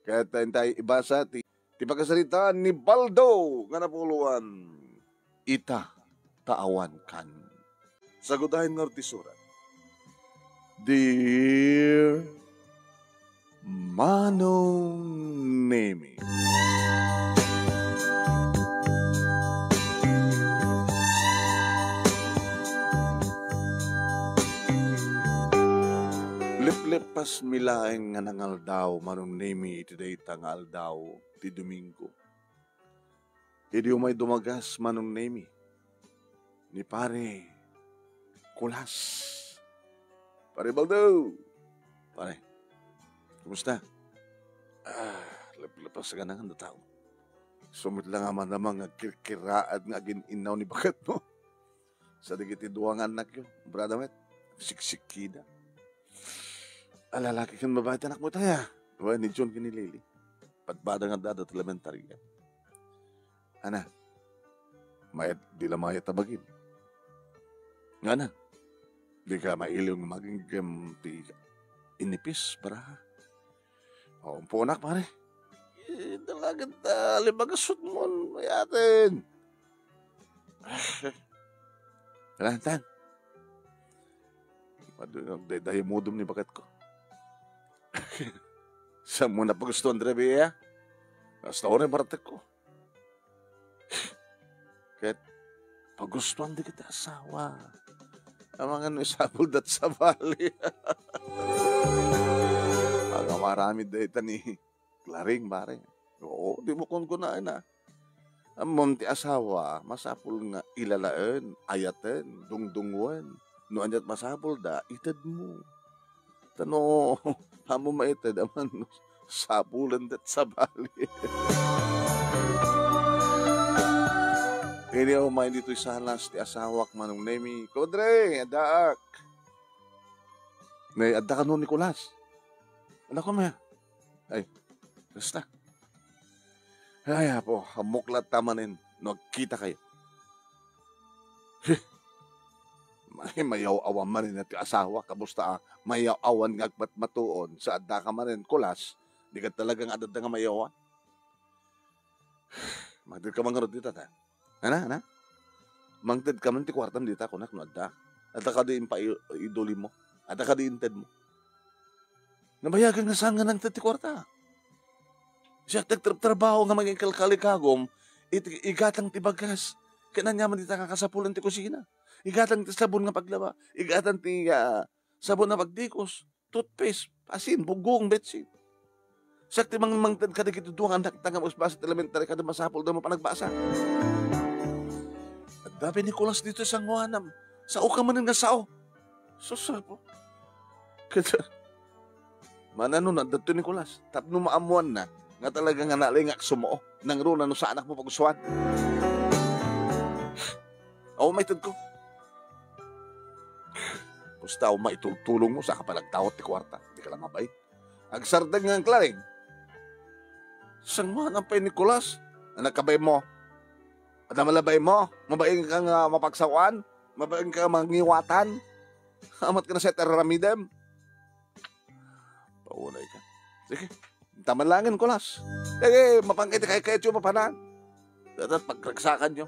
Kaya tayo ibasa ti pagkasalitaan ni Baldo nga napuluan. Ita taawan kan. Sagutahin nga ti surat. Dear Manong Nemi, liplipas milaeng nga nangaldaw Manong Nemi iti dayta nga aldaw ti Domingo. Idi umay dumagas Manong Nemi ni pare Kulas. Pare Baldo. Pare, kumusta? Lepas ka na nga tao. Sumit lang naman namang kirkiraat nga ginaw ni bakat mo. Sa digiti duwang anak yun, brada met, siksikida. Alalaki kan babae anak mo tayo. Tuwa ni John kinilili. Patbada nga dada elementary yan. Ana, mayat di la mayat tabagin. Nga na, di ka mailiw ng maging gamti inipis para. O, punak pare. Dalagan limagasot mo mayatin. Kalantan. Dahil mudom ni bakat ko. Sa mo na pagustuhan drebi ya. Hasta orin baratek ko. Kahit pagustuhan di kita asawa. Ang mga isabol dat sa bali. Mga marami dahita ni Klaring bare. Oo, di mo kunkunain na. Ang munti asawa, masapul nga ilalaen, ayaten, dungdunguan. No anyat masapul da, itad mo. Tano, hamo maitad, aman sapulan dat sa bali. Hindi ako main dito'y salas, ti asawak Manong Nemi. Kodre, adaak. May adda ka nun, Nicolas. Ano ko maya? Ay, basta. Ay, po, hamuklat tamanin. Nagkita kayo. Mayaw awan manin at asawa. Kamusta mayaw awan ngagpat matuon. Sa adda ka manin, Kulas. Di ka talagang adad nga mayawan. Magdid ka mangarod dito, ta? Ana? Mangtid ka man ti kwartam dita ko nak no adda. Adda ka din pa iduli mo. Adda ka din ted mo. Nabayagan nga sanga ng ti kwarta. Siya tagtrabaho nga maging kalkalikagom, igatang ti bagas. Kaya nanyaman dita kakasapulan ti kusina. Igatang ti sabon nga paglaba. Igatang ti sabon na pagdikos. Toothpaste, asin, bugong, betsin. Siya ti mangtid ka dikit duwang anak tanga usbasa ti elementary kada masapul daw mo panagbasa. Dabi ni Kulas dito sa nguanam. Sao ka manin nga sao? Susal po. Kada. Manano na dato ni Kulas. Tapno maamuan na. Nga talaga nga nalingak sumo. Nang runa no sa anak mo pag-uswan. Ako maitad ko. Basta ako maitulong mo sa kapalagtawat ti kwarta. Di ka lang mabait. Agsardag nga ang Klaring. Sa nguanam pa ni Kulas. Nagkabay mo. At malabay mo, mabaing kang mapagsawan, mabaing kang mangiwatan, amat ka na sa teramidem. Paunay ka. Sige, tamalangin Kulas. Sige, mapangkita kay tiyo mapanan. Dapat pagkragsakan nyo.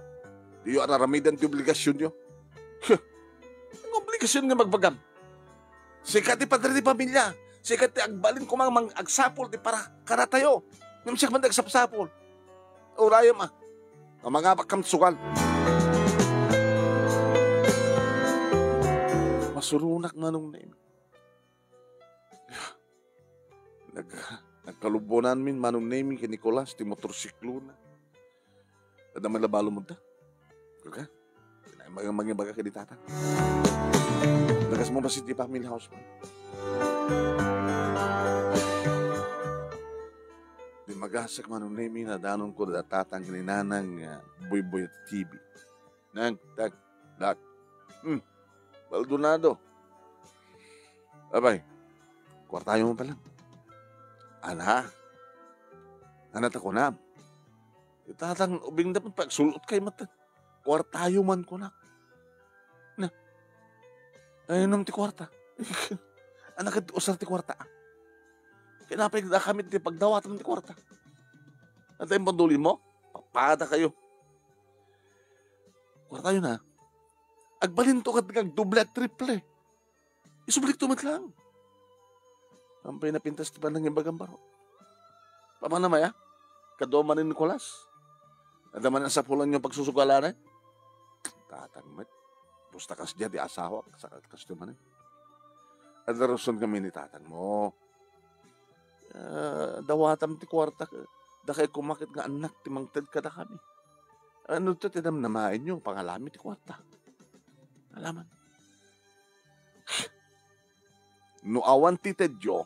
Di yung araramidem ti obligasyon nyo. Ang obligasyon nga magbagam. Sikat ti padre ti pamilya. Sikat ti agbalin ko mang agsapol ti para karatayo. Namsiyak man agsapsapol. Urayam ang mga pakamsukan. Masurunak Manong Nemi. Nagkalubonan min Manong Nemi kay Nicolas ti motorsiklo na. Kada may labalo mo ta. Okay? Mga baga kay ditata. Nagas mo ba si ti family house mo? Di magasak Manong Nemi na danon ko datatang kininanang Boy TV. Nang, dak. Baldonado. Abay, kwartayo mo pa lang. Ana, anak ako na. Itatang ubing dapat pagsulot kay mata. Kwartayo man ko na. Na, ayun ti kwarta. Anak usar ti kwarta. Kinapay na kami ti pagdawatan ti kwarta. At yung panduli mo, papada kayo. Kwarta yun ha. Agbalin to kag doble at triple. Isublik tumat lang. Ang pinapintas pa ng imbagang baro. Pamanamay ha? Kadoma ni Nicolas. Adaman ang sapulan yung pagsusugalan eh. Tatang Busta kas diya di asawa. Sa customer eh. Adaroson kami ni tatang mo. Dawatam ti kwarta. Da kayo kumakit nga anak ti mangtad kada kami. Ano to tinam namain yung pangalami ti kwarta. Alaman. No awan ti tedyo.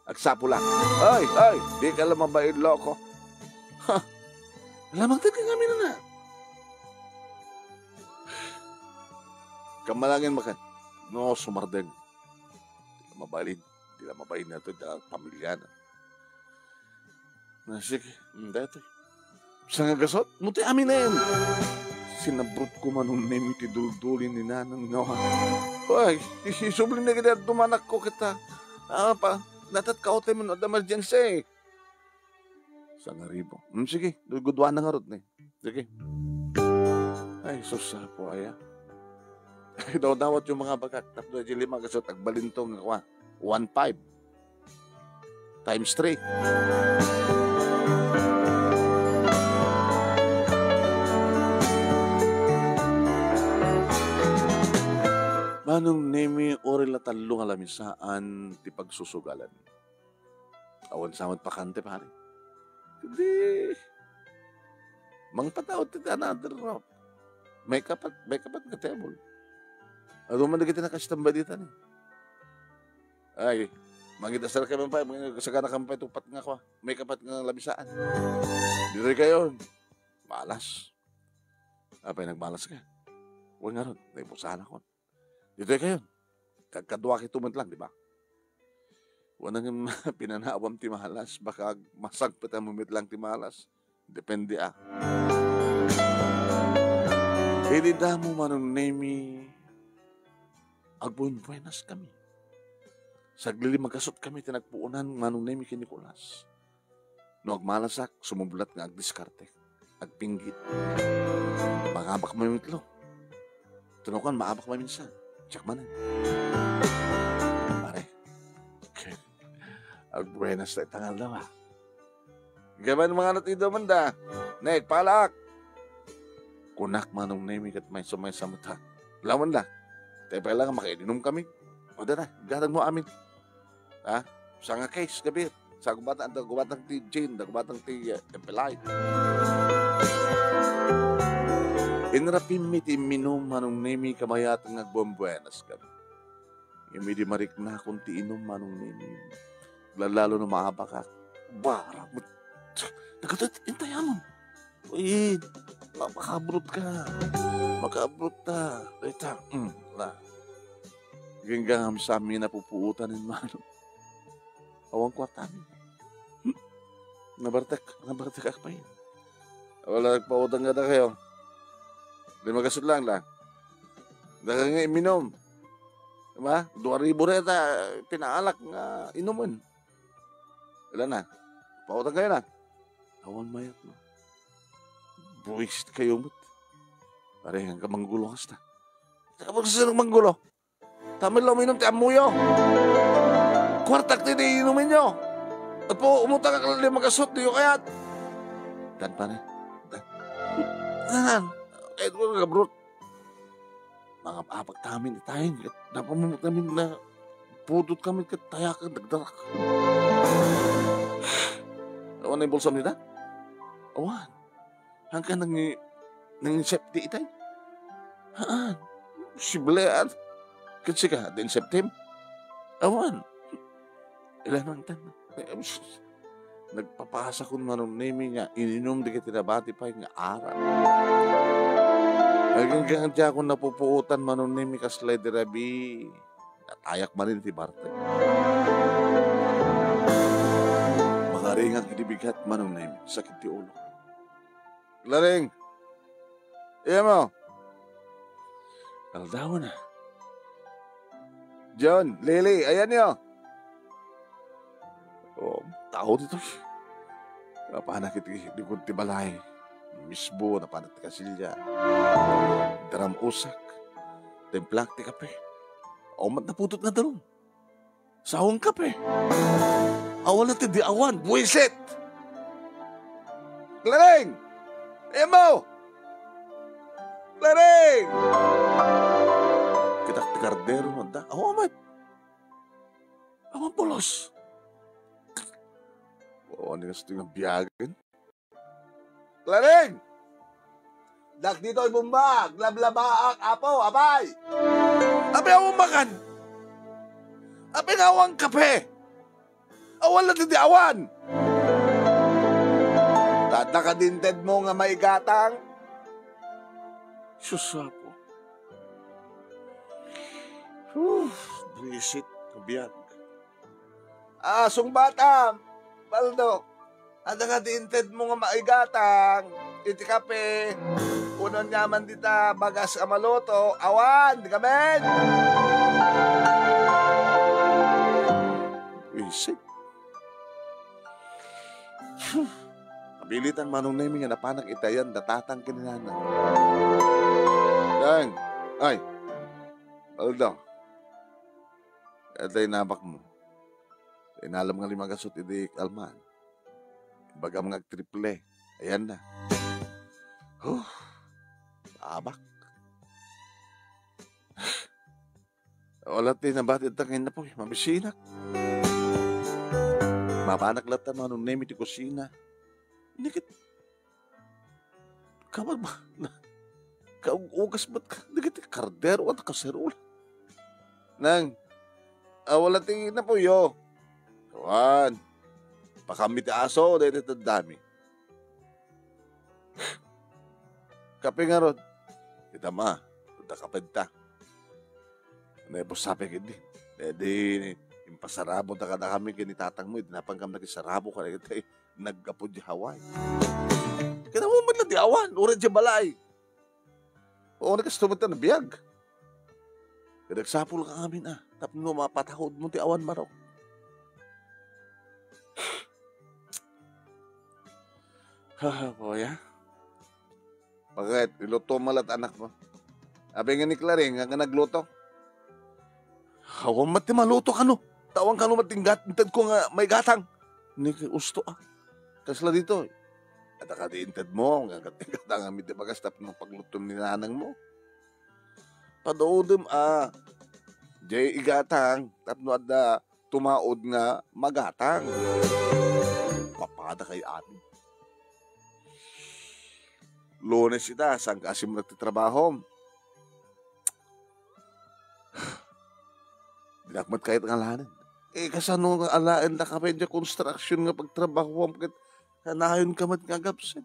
Agsapo lang. Ay, di ka lang mabaid loko. Ha, lamang tid ka kami na. Kamalangin makan. No, sumardeng. Di lang mabaid na ito, pamilya na. Sige, dito. Sa nga gasot, muti amin na yan. Sinabrot ko man nung name iti duldulin ni nanang no. Ay, isubling na kita dumanak ko kita. Natat ka ote mo na emergency. Sa nga ribo. Sige, gudwan na nga rot ni. Sige. Ay, susa po aya. Ay, daw-dawat yung mga bagak. Tapos yung 5 gasot, agbalintong 1.5 times 3. Manong nemi oril na talo nga lamisaan ti pagsusugalan. Awan samad pakante pare. Hindi. Mang pataot ti another rock. May kapat nga table. Ano man na kita nakastamba dito ni. Ay, mangidasal ka man pa, sagana kang pa tupat nga ko. May kapat nga lamisaan. Dito kayo. Malas. Apay nagmalas ka. Huwag nga ron, naipusahan ako. Dito kayo. Kagkadwa kito man lang, di ba? Wanang pinanawam ti mahalas. Baka masagpat ang mumit lang ti mahalas. Depende ah. Hindi damo manong nemi. Agbuin-buenas kami. Saglili magkasot kami tinagpuunan manong nemi kay Nicolas. No agmalasak, sumublat nga agdiskarte. Agpinggit. Mangabak mo yung itlo. Tunukan, maabak mo minsan. Tsak man eh. Pare. Agbuenas na itangal daw ha. Gaman mga natido man da. Nek, palak. Kunak manong nemi kat may sumay sa mata. Lawan da. Tepa lang makainom kami. O dara, gatag mo amin. Ha? Sa nga case, gabi. Sa gubatang ti Jane, gubatang ti Empelite. Inrapim mi ti minum manong nemi kamayat nga buenas kami. Yung di marik na kung ti inom manong nemi. Lalo na maabaka. Bara mo. Nagatot, intayan mo. Uy, makabrot ka. Makabrot ta. Dita, la. Ganggang sa amin napupuutan ng manong. Awang kwartami. Nabartak ka pa yun. Wala nagpautang nga na kayo. Di magasot lang. Daka nga iminom. Diba? 2,000 reta pinaalak nga inuman. Ilan na? Pautang kayo na. Awan mayat no. Buwisit kayo mo't. Pare hanggang manggulo kas na. Kapag sa manggulo. Tamil lang uminom ti amuyo. Kwartak ti di inumin nyo. At po umutang ka kalali magasot niyo kayat. Dan pa na. Dan. Kahit ko nagabrot. Mga apak tamin itayin. Napamumot namin na pudot kami katayakan dagdarak. Awan na yung bulsam nila? Awan. Hanggang nang septi itay. Haan. Siblean. Kasi ka, din Septem. Awan. Ilan ang tan. Nagpapasa ko manong nemi nga. Ininom di kita nabati pa nga aral. Hanggang dyan ako napupuutan manong nemi kaslay di rabi. Natayak man rin ti Barte. Makaringang hinibigat manong nemi. Sakit ti ulo. Laring. Iya mo. Aldawa na. John, Lily, ayan niyo. O, tao dito. Napanak iti likod ti balay. Misbo, napanak ti kasilya. Daram usak. Templak ti kape. Omat na putot na dalong. Sawang kape. Awan na ti di awan. Buwisit! Clareng! Emo! Clareng! Kitak ti kardero mo da. Awan, awan polos. Awan nga sa tingang biyagin. Clareng! Dak dito ay bumbag. Lablabaak, apo, abay! Abay awang makan! Abay nga awang kape! Awan na ti di awan! At nakadinted mo nga maigatang. Susapo. Brisit, kabiyag. Asong batam, Baldo. At nakadinted mo nga maigatang. Iti kape. Unon nyaman dita, bagas amaloto. Awan, di kamen. Brisit. Bilitan manong naming nga napanak itayan, datatang kininanang. Dang, ay, Aldo, etay nabak mo. Inalam nga limagasot iti kalman. Baga mga triple, ayan na. Abak. Wala tayo nabatid tangin na po, mabisinak. Mapanak lata manong naming iti kusina. Nikit. Kamag ba? Kaugas ba't ka? Nikit kardero at kaserula. Nang, wala tingin na po yo. Kawan. Pakamit aso, dahil ito dami. Kape nga ron. Kita ma, ito kapenta. Naipos sabi kindi. Dahil impasarabo na ka na kami kinitatang mo. Dinapanggam na kisarabo ka na kita nagkapod di Hawaii. Kaya mo man lang di awan, uran di balay. O nagkastumot na biyag. Kaya nagsapul ka amin tapos mo mapatahod mo di awan marok. Boya. Bakit? Iluto malat anak mo. Abi nga ni Clareng, nga nagluto. Hawan mati maluto ka no. Tawang ka no matinggat, intad ko nga may gatang. Ni usto Kasla dito, at akadiintad mo, ang gatang amit bagas tapos ng paglutom ni nanang mo. Padoodom jay igatang, tapos ada tumaod nga magatang. Papada kay amin. Lunes ita, saan kasi mo nagtitrabaho? Dinakmat kahit ng alanan. Kasano nga alaan na kami dyan construction nga pagtrabaho mo. Kanayon ka mat nga gapsin.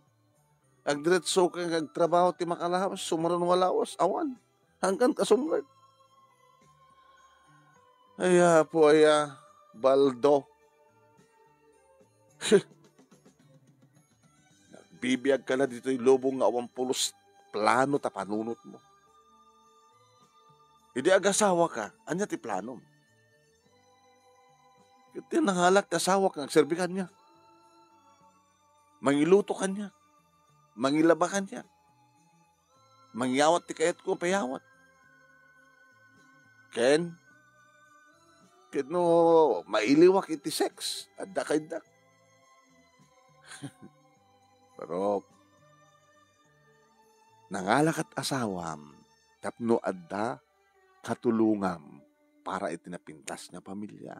Ang diretso ka nga trabaho ti makalawas, sumaran walawas, awan. Hanggang kasumran. Aya po Baldo. Bibiyag ka na dito yung lobong nga 80 plano ta panunot mo. Hindi agasawa ka, anya ti plano mo. Iti nangalak kasawa ka, serbikan niya. Mangiluto ka niya. Mangilaba ka niya. Mangyawat ti kayat ko payawat. Ken no, mailiwak iti sex. Adda kay dak. Pero, nangalak at asawam, tapno adda katulungam para itinapintas nga pamilya.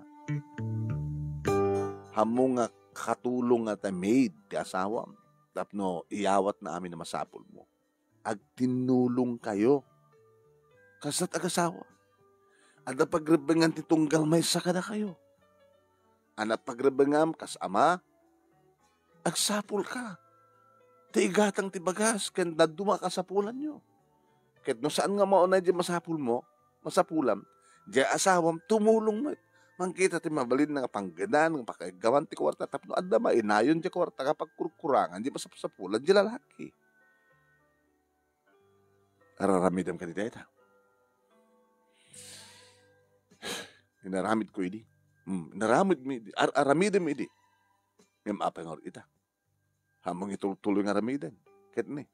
Hamo nga katulong nga maid ti asawam, tapno iyawat na amin na masapol mo. Agtinulong kayo. Kasat agasawa. Ada pagrebengan ti tunggal may sakada kayo. Ana pagrebengam kas ama, agsapol ka. Ti igatang ti bagas, ken naduma ka sa pulan nyo. Ket no saan nga maunay di masapul mo, masapulam, di asawam, tumulong mo. Mangkita ti mabalin nga pangganan, nga pakaigawan ti kwarta, tapno adda mainayon ti kwarta kapag kurkurangan, di masapulan, di lalaki. Araramidam ka di deta. Hinaramid ko ini. Naramid mi, aramidin mi di. Ngam apay nga ita. Hamong ituloy nga aramidin. Ket ni.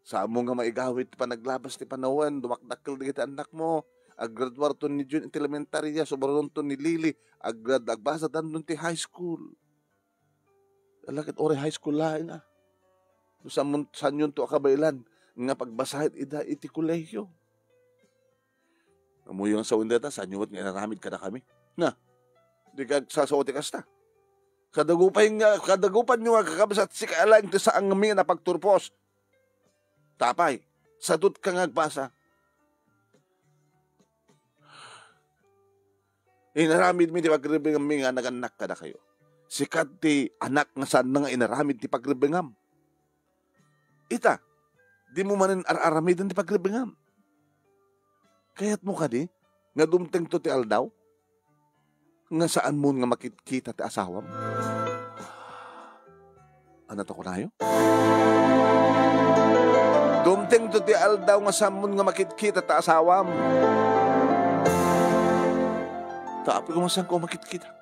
Sa amo nga maigawit pa naglabas ti panawan, dumakdakkel di kita anak mo. Aggraduar to ni Jun elementarya, sobraron to ni Lily. Agbasa dandun ti high school. Alakit ore high school lain ah. Saan yun to akabailan. Nga pagbasahit ida iti kolehiyo. Amuyong sa undeta, saan yun nga naramid ka na kami. Na, di ka sasawati kasta. Kadagupan nyo nga kakabasat si kaalang ti saang nga na pagturpos. Tapay, sadot ka nga agbasa. Inaramid mi ti pagribingam mi nga naganak ka na kayo. Sikat ti anak nga saan na nga inaramid ti pagribingam. Ita, di mo manin aramidin ti pagribingam. Kaya't mo ka di, nga dumteng to ti aldaw, nga saan mo nga makikita ti asawam. Ano to ko nayo? Dumteng to ti aldaw nga saan mo nga makikita ti asawam. Tapi kung saan ko makikita.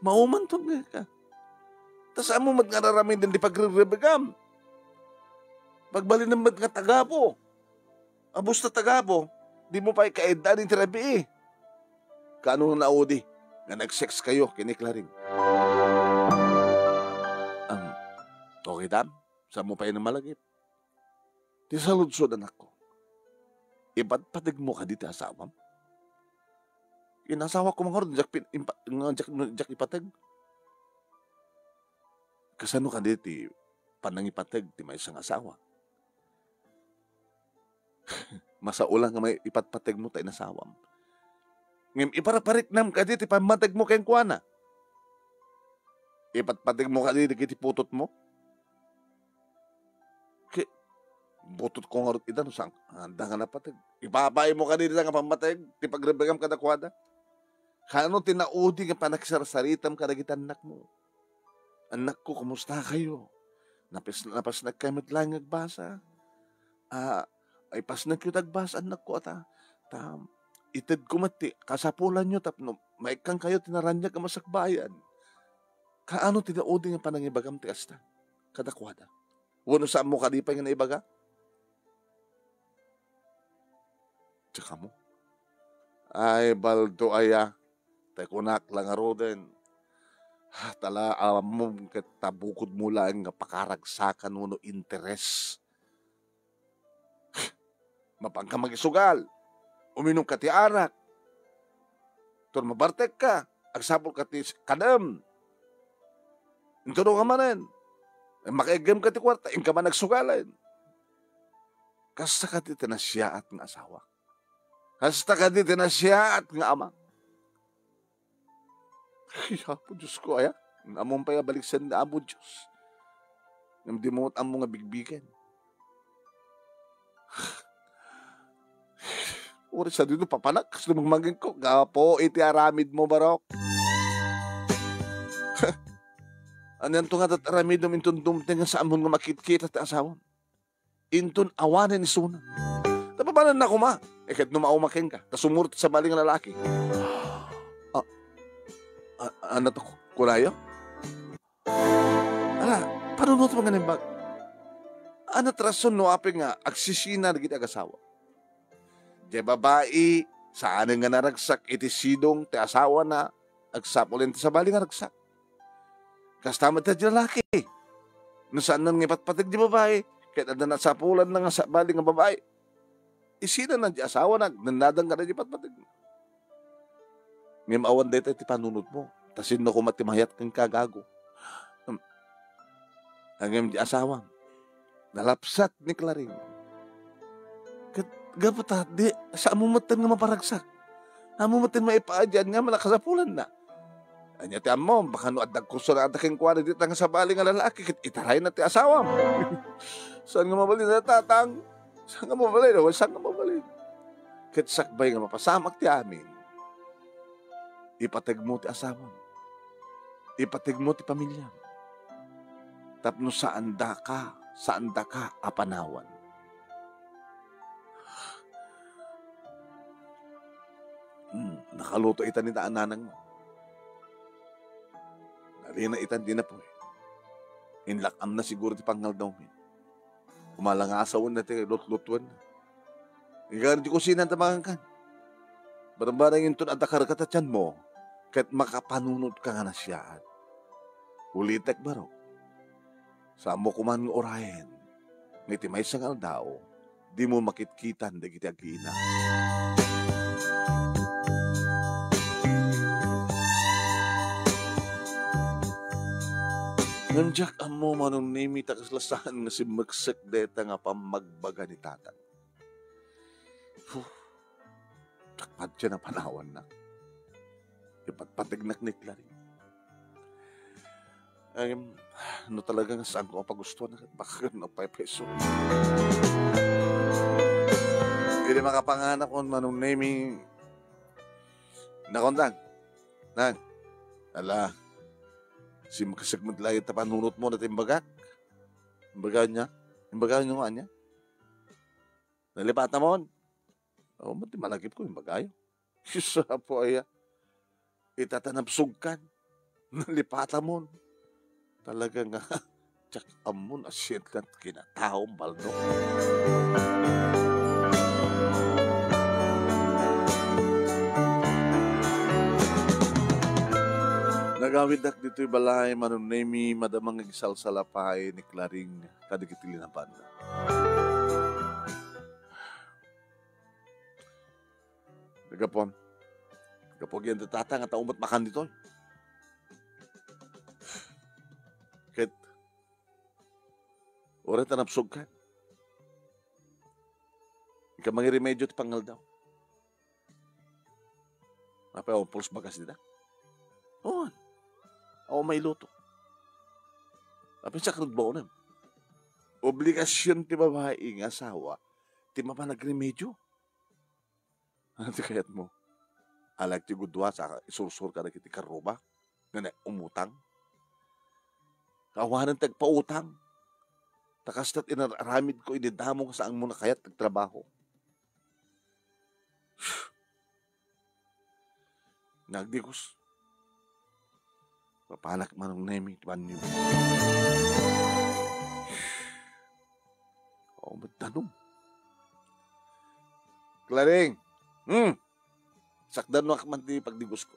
Mauman to nga ka. Tas amo mat nga raramin din di pagrebegam. Pagbali ng mat nga tagapo. Abos na tagapo. Di mo pa ikaedan yung tirabi eh. Kaano na naudi nga nag-sex kayo kiniklaring. Okay dam, saan mo pa yun ang malagip? Di sa ludsod anak ko. Iba't patig mo ka dito asawam. Inasawa ko mga ron, jak ipatag. Kasano ka dito, panangipatag, ti may isang asawa. Masaulang nga may ipatpatag mo tayo nasawam. Ngayon, iparaparik nam ka dito, pamatag mo kayong kuwana. Ipatpatag mo ka dito, kiti putot mo. Butot ko nga rin ita, no, sang handa nga napatag. Ipapay mo ka dito nga pamatag, ti pagrebegam ka na kuwada. Kano tinaudi nga panagsarasaritam ka na anak mo. Anak ko, kumusta kayo? Napas nagkamit lang nagbasa. Ay pas nagkitagbasa, anak ko, itid ko mati, kasapulan nyo, tapno, maikang kayo, tinaranya ka masakbayan. Kaano tinaudi nga panangibagam ti asta? Kadakwada. Wano saan mo kadipay nga naibaga? Tsaka mo. Ay, baldo aya. Kunak lang aro din. Tala, mo, tabukod mo lang nga pakaragsakan mo no interes. Mapangka magisugal. Uminom ka ti arak. Tur mabartek ka. Agsapol ka ti kadam. Inturo ka manin. Makaigam ka ti kwarta. Inka man nagsugalan. Kasta ka ti tinasyaat nga asawa. Kasta ka ti tinasyaat nga ama. Kaya po Diyos ko, aya. Among pa baliksan na amo Diyos. Di mo ang mga bigbigan. Uri sa dito, papanak. Kasi magmagin ko. Gapo, iti aramid mo, barok. Ano yan to nga tat aramid mo intun dumting sa amon nga makitkita at asawa. Intun awanin ni Suna. Tapapanan na kuma. Kahit numaumakin ka. Tas sumurot sa baling lalaki. Ano to, kulayo? Panunod mo nga bag. Ano trason no apeng nga, agsisina na kita agasawa. Di babae, saan nga naragsak, iti sidong, ti asawa na, agsapulin sa bali nga ragsak. Kastamad ta di lalaki. No saan nang ngipatpatig di babae, kahit na nasapulan na nga sa bali nga babae, isina na di asawa na, nanadang ka na di patpatig. Ngayon awan dito ti panunod mo. Tasin na kumatimahayat kang kagago. Hanggang di asawang. Nalapsat ni Claring. Gapata, di, sa amumatan nga maparagsak. Amumatan maipaadyan nga malakasapulan na. Anya ti amo, baka no adag kurso na adaking kuwana dito nga sa bali nga lalaki, itaray na ti asawang. Saan nga mabalin na tatang? Saan nga mabalin? Saan nga mabalin? Kit sakbay nga mapasamak ti amin. Ipatag mo ti asawang. Ipatag mo ti pamilya. Tapno saan da ka apanawan. Nakaluto itan ni taananang mo. Dali na itan din na po eh. Inlakam na siguro ti pangal daw min. Kumalangasawan na ti lot-lotuan na. Ikaw di kusinan tamakan kan. Barang-barang yung tunadakar katatyan mo, kahit makapanunod ka nga na siya. Ulitek baro. Sa mo kuman ng orahin, ngiti may sangal daw, di mo makitkitan da giti agina. Nandiyak mo manong nimi takaslasahan nga si magsek deta nga pamagbaga ni tatang. Takpad siya na panawan na. Ipatpatignak ni Clary. Ano talaga nga saan ko mapagustuhan na baka na 5 peso. Hindi makapanganak ko manong nimi nakontang. Nang, ala, si makasagmad lagi tapanunot mo na timbagak. Imbaga niya nga niya. Nalipata mo. O, ba't malagip ko yung bagayo? Isa po ay itatanapsog kan. Nalipata mo. Talaga nga, tsak amon asyent kan kinataong baldo. Nagawid dak dito'y balay manunemi madamang igisal sa lapay ni Claring kadikitili na banda. Nagapon yan tatang at umot makan dito. Kahit oras tanapsog ka. Ika mga remedyo ti pangal daw. Apa yung pulse bagas nila? Oo. Ako may luto. Apa sa karud ba unam? Obligasyon ti babae ng asawa ti mapanag-remedyo. Ano ti kayat mo? Alag ti gudwa sa isursur ka na kiti karuba nga na umutang. Kawanan tagpautang. Takastat inaramid ko inidamo ka saan mo na kayat nagtrabaho. Nagdigos. Papanak manong nemi banyo. O magtanong. Claring. Sakdan mo man di pagdigos ko.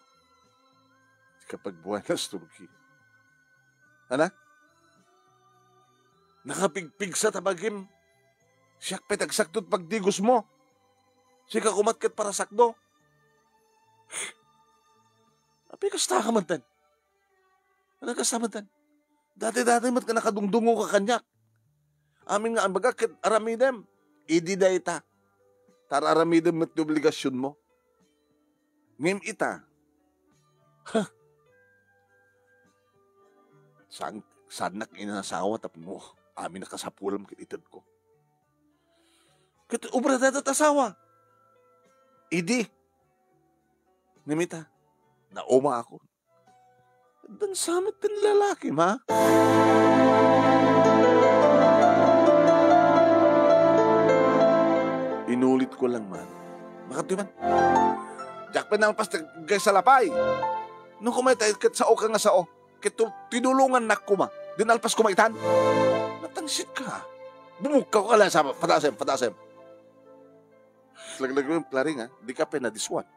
Kapag buwanas turki. Anak? Nakapigpig sa tabagim. Siyak petagsaktod pagdigos mo. Sika kumatkat para sakdo. Api kasta ka man tan. Ano kasta man tan? Dati-dati mat ka nakadungdungo ka kanyak. Amin nga ang bagakit aramidem. Idi da ita. Tara aramidem mat obligasyon mo. Ngim ita. Sanak inasawa tap mo. Amin nakasapulam kit itad ko. Kit ubra datat asawa. Idi. Nimita. Nauma ako. Dan samit din lalaki, ma. Inulit ko lang, man. Makatuman. Jakpan naman pas kay sa lapay. Nung kumaitay kat sao ka nga sao. Kit tinulungan na ko, ma. Dinalpas kumaitan. Natangsit ka. Bumukaw ka lang sa patasem. Laglag mo yung Claring, ha? Di ka na this one.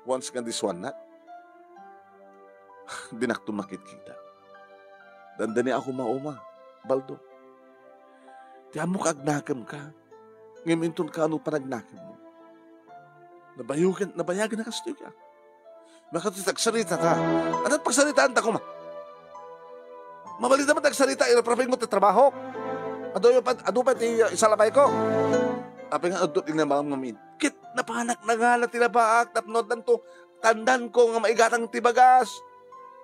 Once ka this one, na. Dinakto makit-kita. Dandani ako mauma. Baldo. Tiyan mo kaagnakam ka. Ngaminton ka ano panagnakam mo. Nabayagan na kastoy ka. Makatagsalita ka. Anong pagsalitaan ta ko, ma? Mabalita mo tagsalita, iraprapin mo trabaho. Ado pa ti isalabay ko. Api nga adot ina mga ngamin. Kit napanak na nga na tinabaak, tapnod lang to. Tandan ko nga maigatang tibagas.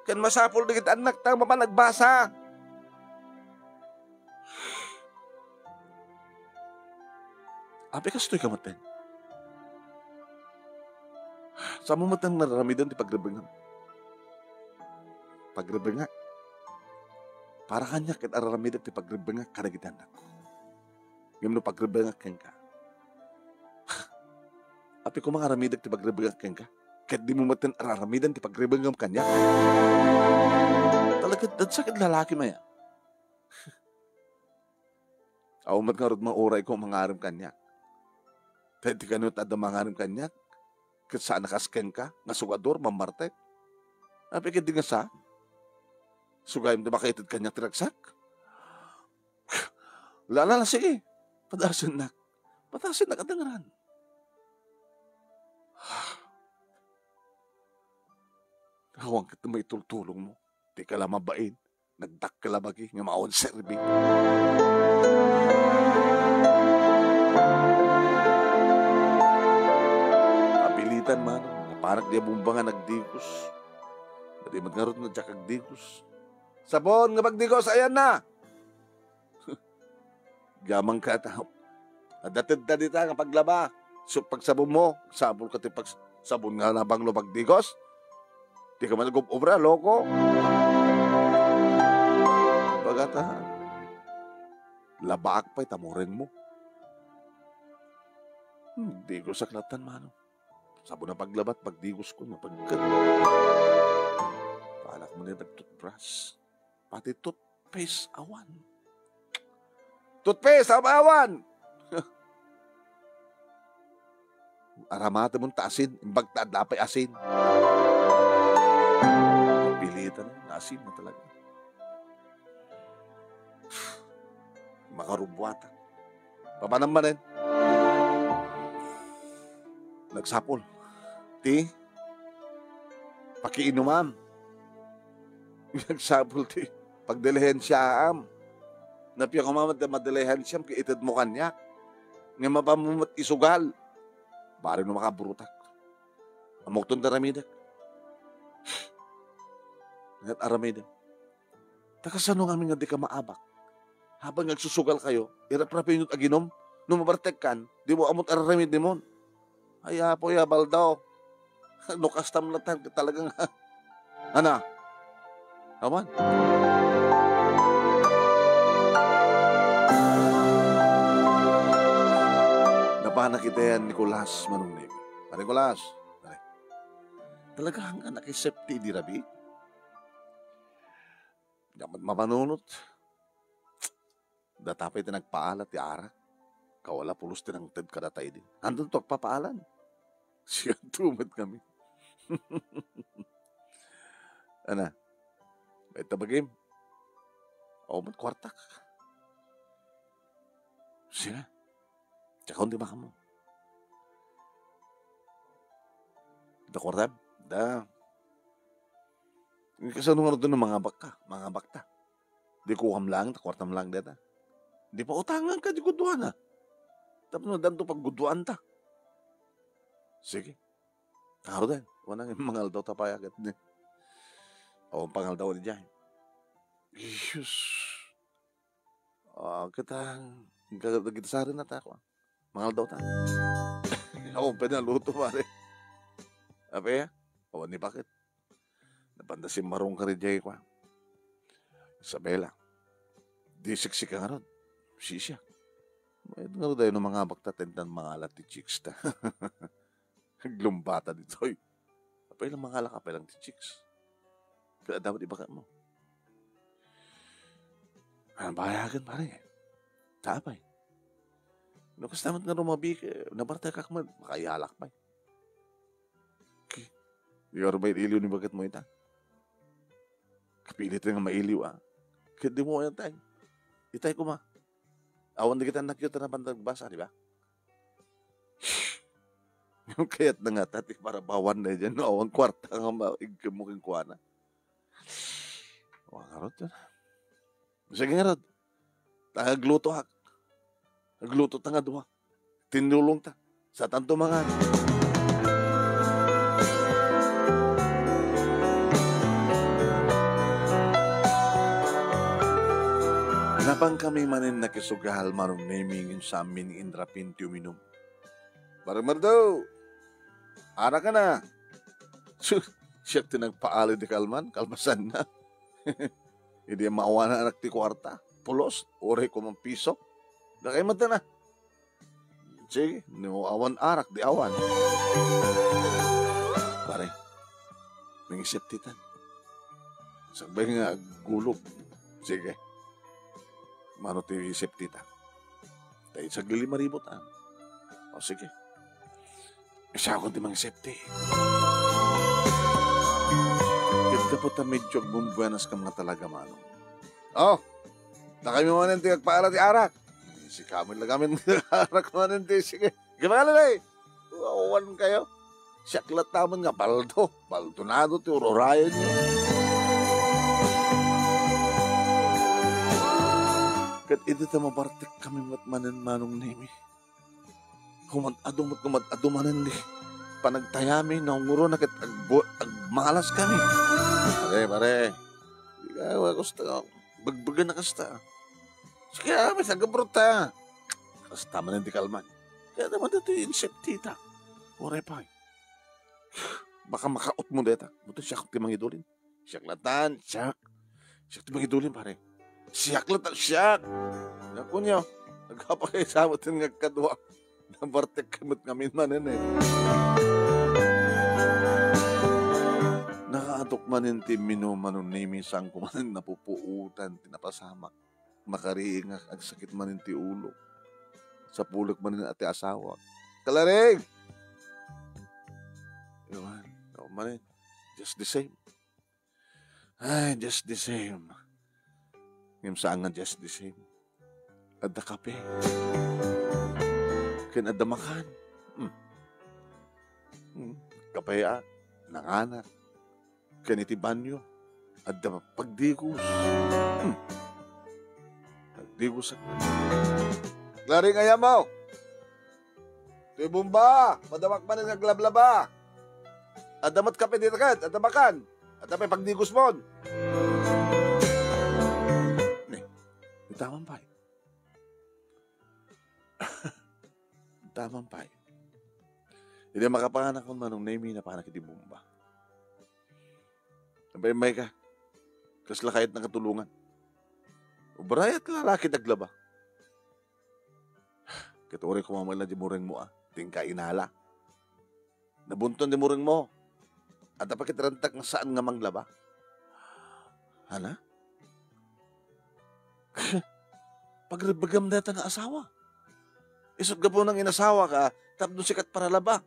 Kan masapol na kita anak tang mapanagbasa. Api kastoy ka maten. Sa mo matang naramidan ti pagrebengan. Pagrebenga. Para kanya ket araramidan ti pagrebenga kadagitan ako. Ngem no pagrebenga ken ka. Api ko mga ramidag ti pagribagan ka. Kahit di mo matan araramidan ti pagribagan kanya. Talaga, sakit lalaki maya. Awamat nga rod mga oray ko mangaram kanya. Kahit di kanot ada mangaram kanya, kahit saan nakasken ka, nga sugador, mamarte. Api kahit di nga sa, sugayim na makaitid kanya tiragsak. Lala, sige, patasin na katangaran. Hawang kita may tultulong mo. Di ka lang mabain. Nagdak ka lang bagi nga maon serbi. Pabilitan man. Parang di bumba nga nagdigos. Pati matngarot na dyan kagdigos. Sabon nga pagdigos, ayan na! Gamang ka tao. Adatid na dita nga paglaba. So pagsabon mo, sabon ka ti pagsabon nga nabang lo pagdigos. Di ka man nag-obra, loko. Pagatahan. Labaak pa'y tamurin mo. Di ko saklatan, mano. Sabon na paglabat, pagdigos ko, pagkat. Paalak mo na nag-toothbrush. Pati toothpaste, awan. Toothpaste, awan! Aramata mong taasin, imbag taadapay asin. Pilitan na, asin na talaga. Makarubwata. Papanamanin. Nagsapol. Ti, pakiinuman. Nagsapol ti, pagdilihensya am. Napiya ko mamad na madilihensya, kiitid mo kanya. Nga mapamumot isugal. Bari no makaburutak. Amok ton daramidak. Ngat aramidak. Takasano nga nga di ka maabak. Habang nagsusugal kayo, iraprapin yung aginom, nung mabartek kan, di mo amot araramid ni mon. Ay, po ya, baldaw. Nukastam na talagang, ana, aman. Napana kita yan, Nicolas Manunib. Nicolas, talaga hanggang nakisepti di rabi. Dapat mapanunot. Datapay ito nagpaalat, ti arak. Kawala pulos tinang ted kadatay din. Andun to, papaalan. Siya tumad kami. Ana, may tabagim. O, mat kwartak. Siya. Tsaka hindi baka mo. Da kwartab? Da. Kasi nung ano doon ng mga bakta. Mga bakta. Di kuham lang, kwartam lang data. Di pa utangan ka, di guduan ha. Tapos na danto pag guduan ta. Sige. Karo din. Wanang mangal daw tapaya agad. O, pangal daw ni Jai. Diyos. Kita sarin na ta ako. Mangal daw ta. Ako, pwede na luto pare. Apa ya? O, ni bakit? Napandasin marong ka rin Jai ko. Isabela. Di siksik ka nga ron. Sisya. May nga rin ng mga baktatentan mga alat ti chicks ta. Glumbata dito. Apa yung mga alak ka lang ti chicks. Kaya dapat ibakat mo. Ano bayagan pare? Tapay. Nukas naman nga rumabik, nabartay ka kamad, makayalak pa. Okay. Di ka rumay iliw ni bagat mo ita. Kapilit rin nga mailiw Kaya di mo yan tayo. Itay ko ma. Awan di kita nakita na pantagbasa, di ba? Yung kayat na nga tati para bawan na dyan. Awan kwarta nga maigkamuking kuha na. Wang harot yan. Sige nga rod. Tagagluto hak. Nagluto ta nga duha. Tinulong ta. Sa tanto mga. Napang kami manin nakisugal marong namingin sa amin Indra Pinti uminom. Barmardo! Ara ka na! Siya tinagpaali di kalman, kalmasan na. Hindi maawa na anak ti kwarta. Pulos, ore ko mang piso. Nakay mata na. Sige, no awan arak, di awan. Pare, nangisip titan. Sagbay nga gulog. Sige. Mano ti isip tita. Tayo sagli 5,000. O sige. Isa ako di mangisip ti. Kit ka po ta medyo bumbuenas ka mga talaga manong. Oh, na kami mo nanti agpaara ti arak. Si kami lang kami arak mo nanti. Sige. Gimana na eh. Uwan kayo. Siyaklat naman nga, baldo. Baldonado ti urorayan nyo. Kat ito ta mabartik kami matmanan manong nemi. Humad-adumanan di. Panagtayami, naunguro na kat agmalas kami. Pare. Ikaw, gusto. Bagbagan na kasta. Sige, may sagabruta. Kasta man hindi kalman. Kaya naman ito yung inseptita. Ore pa. Baka makaot mo deta. Buto siya kung timang idulin. Siyaklatan, siyak. Siyak timang idulin, pare. Siyaklatan, siyak. Naku niyo, nagkapakaisamotin nga kadwa. Nabartek kamot ngamin manin eh. Nakaatok manin ti minumanon ni misang kumanin napupuutan, tinapasamak. Makariing nga agsakit manin ti ulo. Sa pulok manin ati asawa. Kalaring! Iwan, no manin. Just the same. Ay, just the same. Ngayon saan nga just the same. Adda kape. Ken adda makan. Kapaya, nanganak. Ken iti banyo. Adda pagdigos. Pagdigos ako. Klaring ayam mo. Ito'y bumba. Madamak man ang naglablaba. Adamat kape dito ka. Adda makan. Adda may pagdigos mo. Tamang pa. Tamang pa. Hindi makapanganak ko manong nemi na panak iti bumba. Nabay ka. Kasla kahit nakatulungan. Ubarayat lalaki naglaba. Katuri ko mamala di mureng mo Tingka inala. Nabunton di mureng mo. At apakitrantak na saan nga manglaba. Hana? Pagribagam data na asawa. Isot ka po ng inasawa ka, tapos sikat para laba.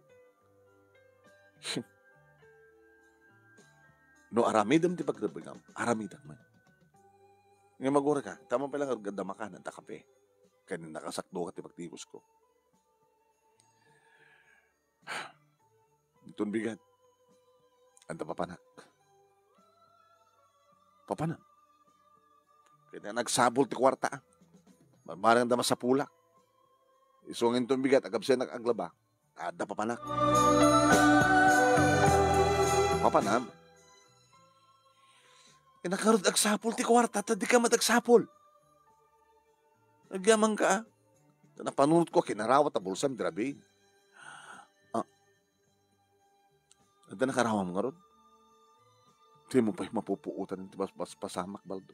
No, aramidam ti pagribagam. Aramidam man. Ngayon magura ka, tama pa lang ganda makanan, takape. Kaya nakasakdo ka ti pagtigos ko. Itong bigat. Anta papanak. Papanak. Kaya nagsabol ti kwarta. Marang damas sa pula. Isungin itong bigat, agab siya nag-aglaba. Ada papanak. Papanam. Nakarod agsapol ti kwarta, tadi ka matagsapol. Nagyamang ka. Napanunod ko, kinarawat na bulsam, grabe. Ada nakarawam nga ron. Di mo pa'y mapupuutan ng pasamak, baldo.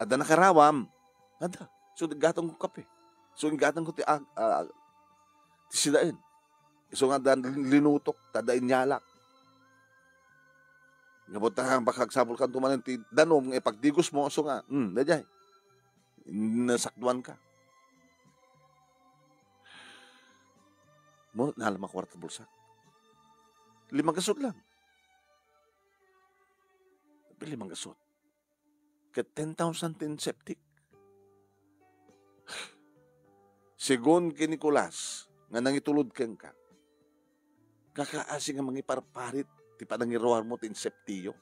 Ada nakarawam. Ada. So, gatong ko kape. So, gatong ko ti sidain. So, nga linutok, tadain nyalak. Ngabot na bakagsabol ka tumanan ti danom, pagdigos mo, so nga, dajay. Nasakduan ka. Mo, nahalam ang kwarta bulsa. 5 gasot lang. 5 gasot. Kat 10,000 tin septic. Sigon ki Nicolas, nga nangitulod kang ka, kakaasi nga mangiparparit, ti panangirawar mo tin septiyo.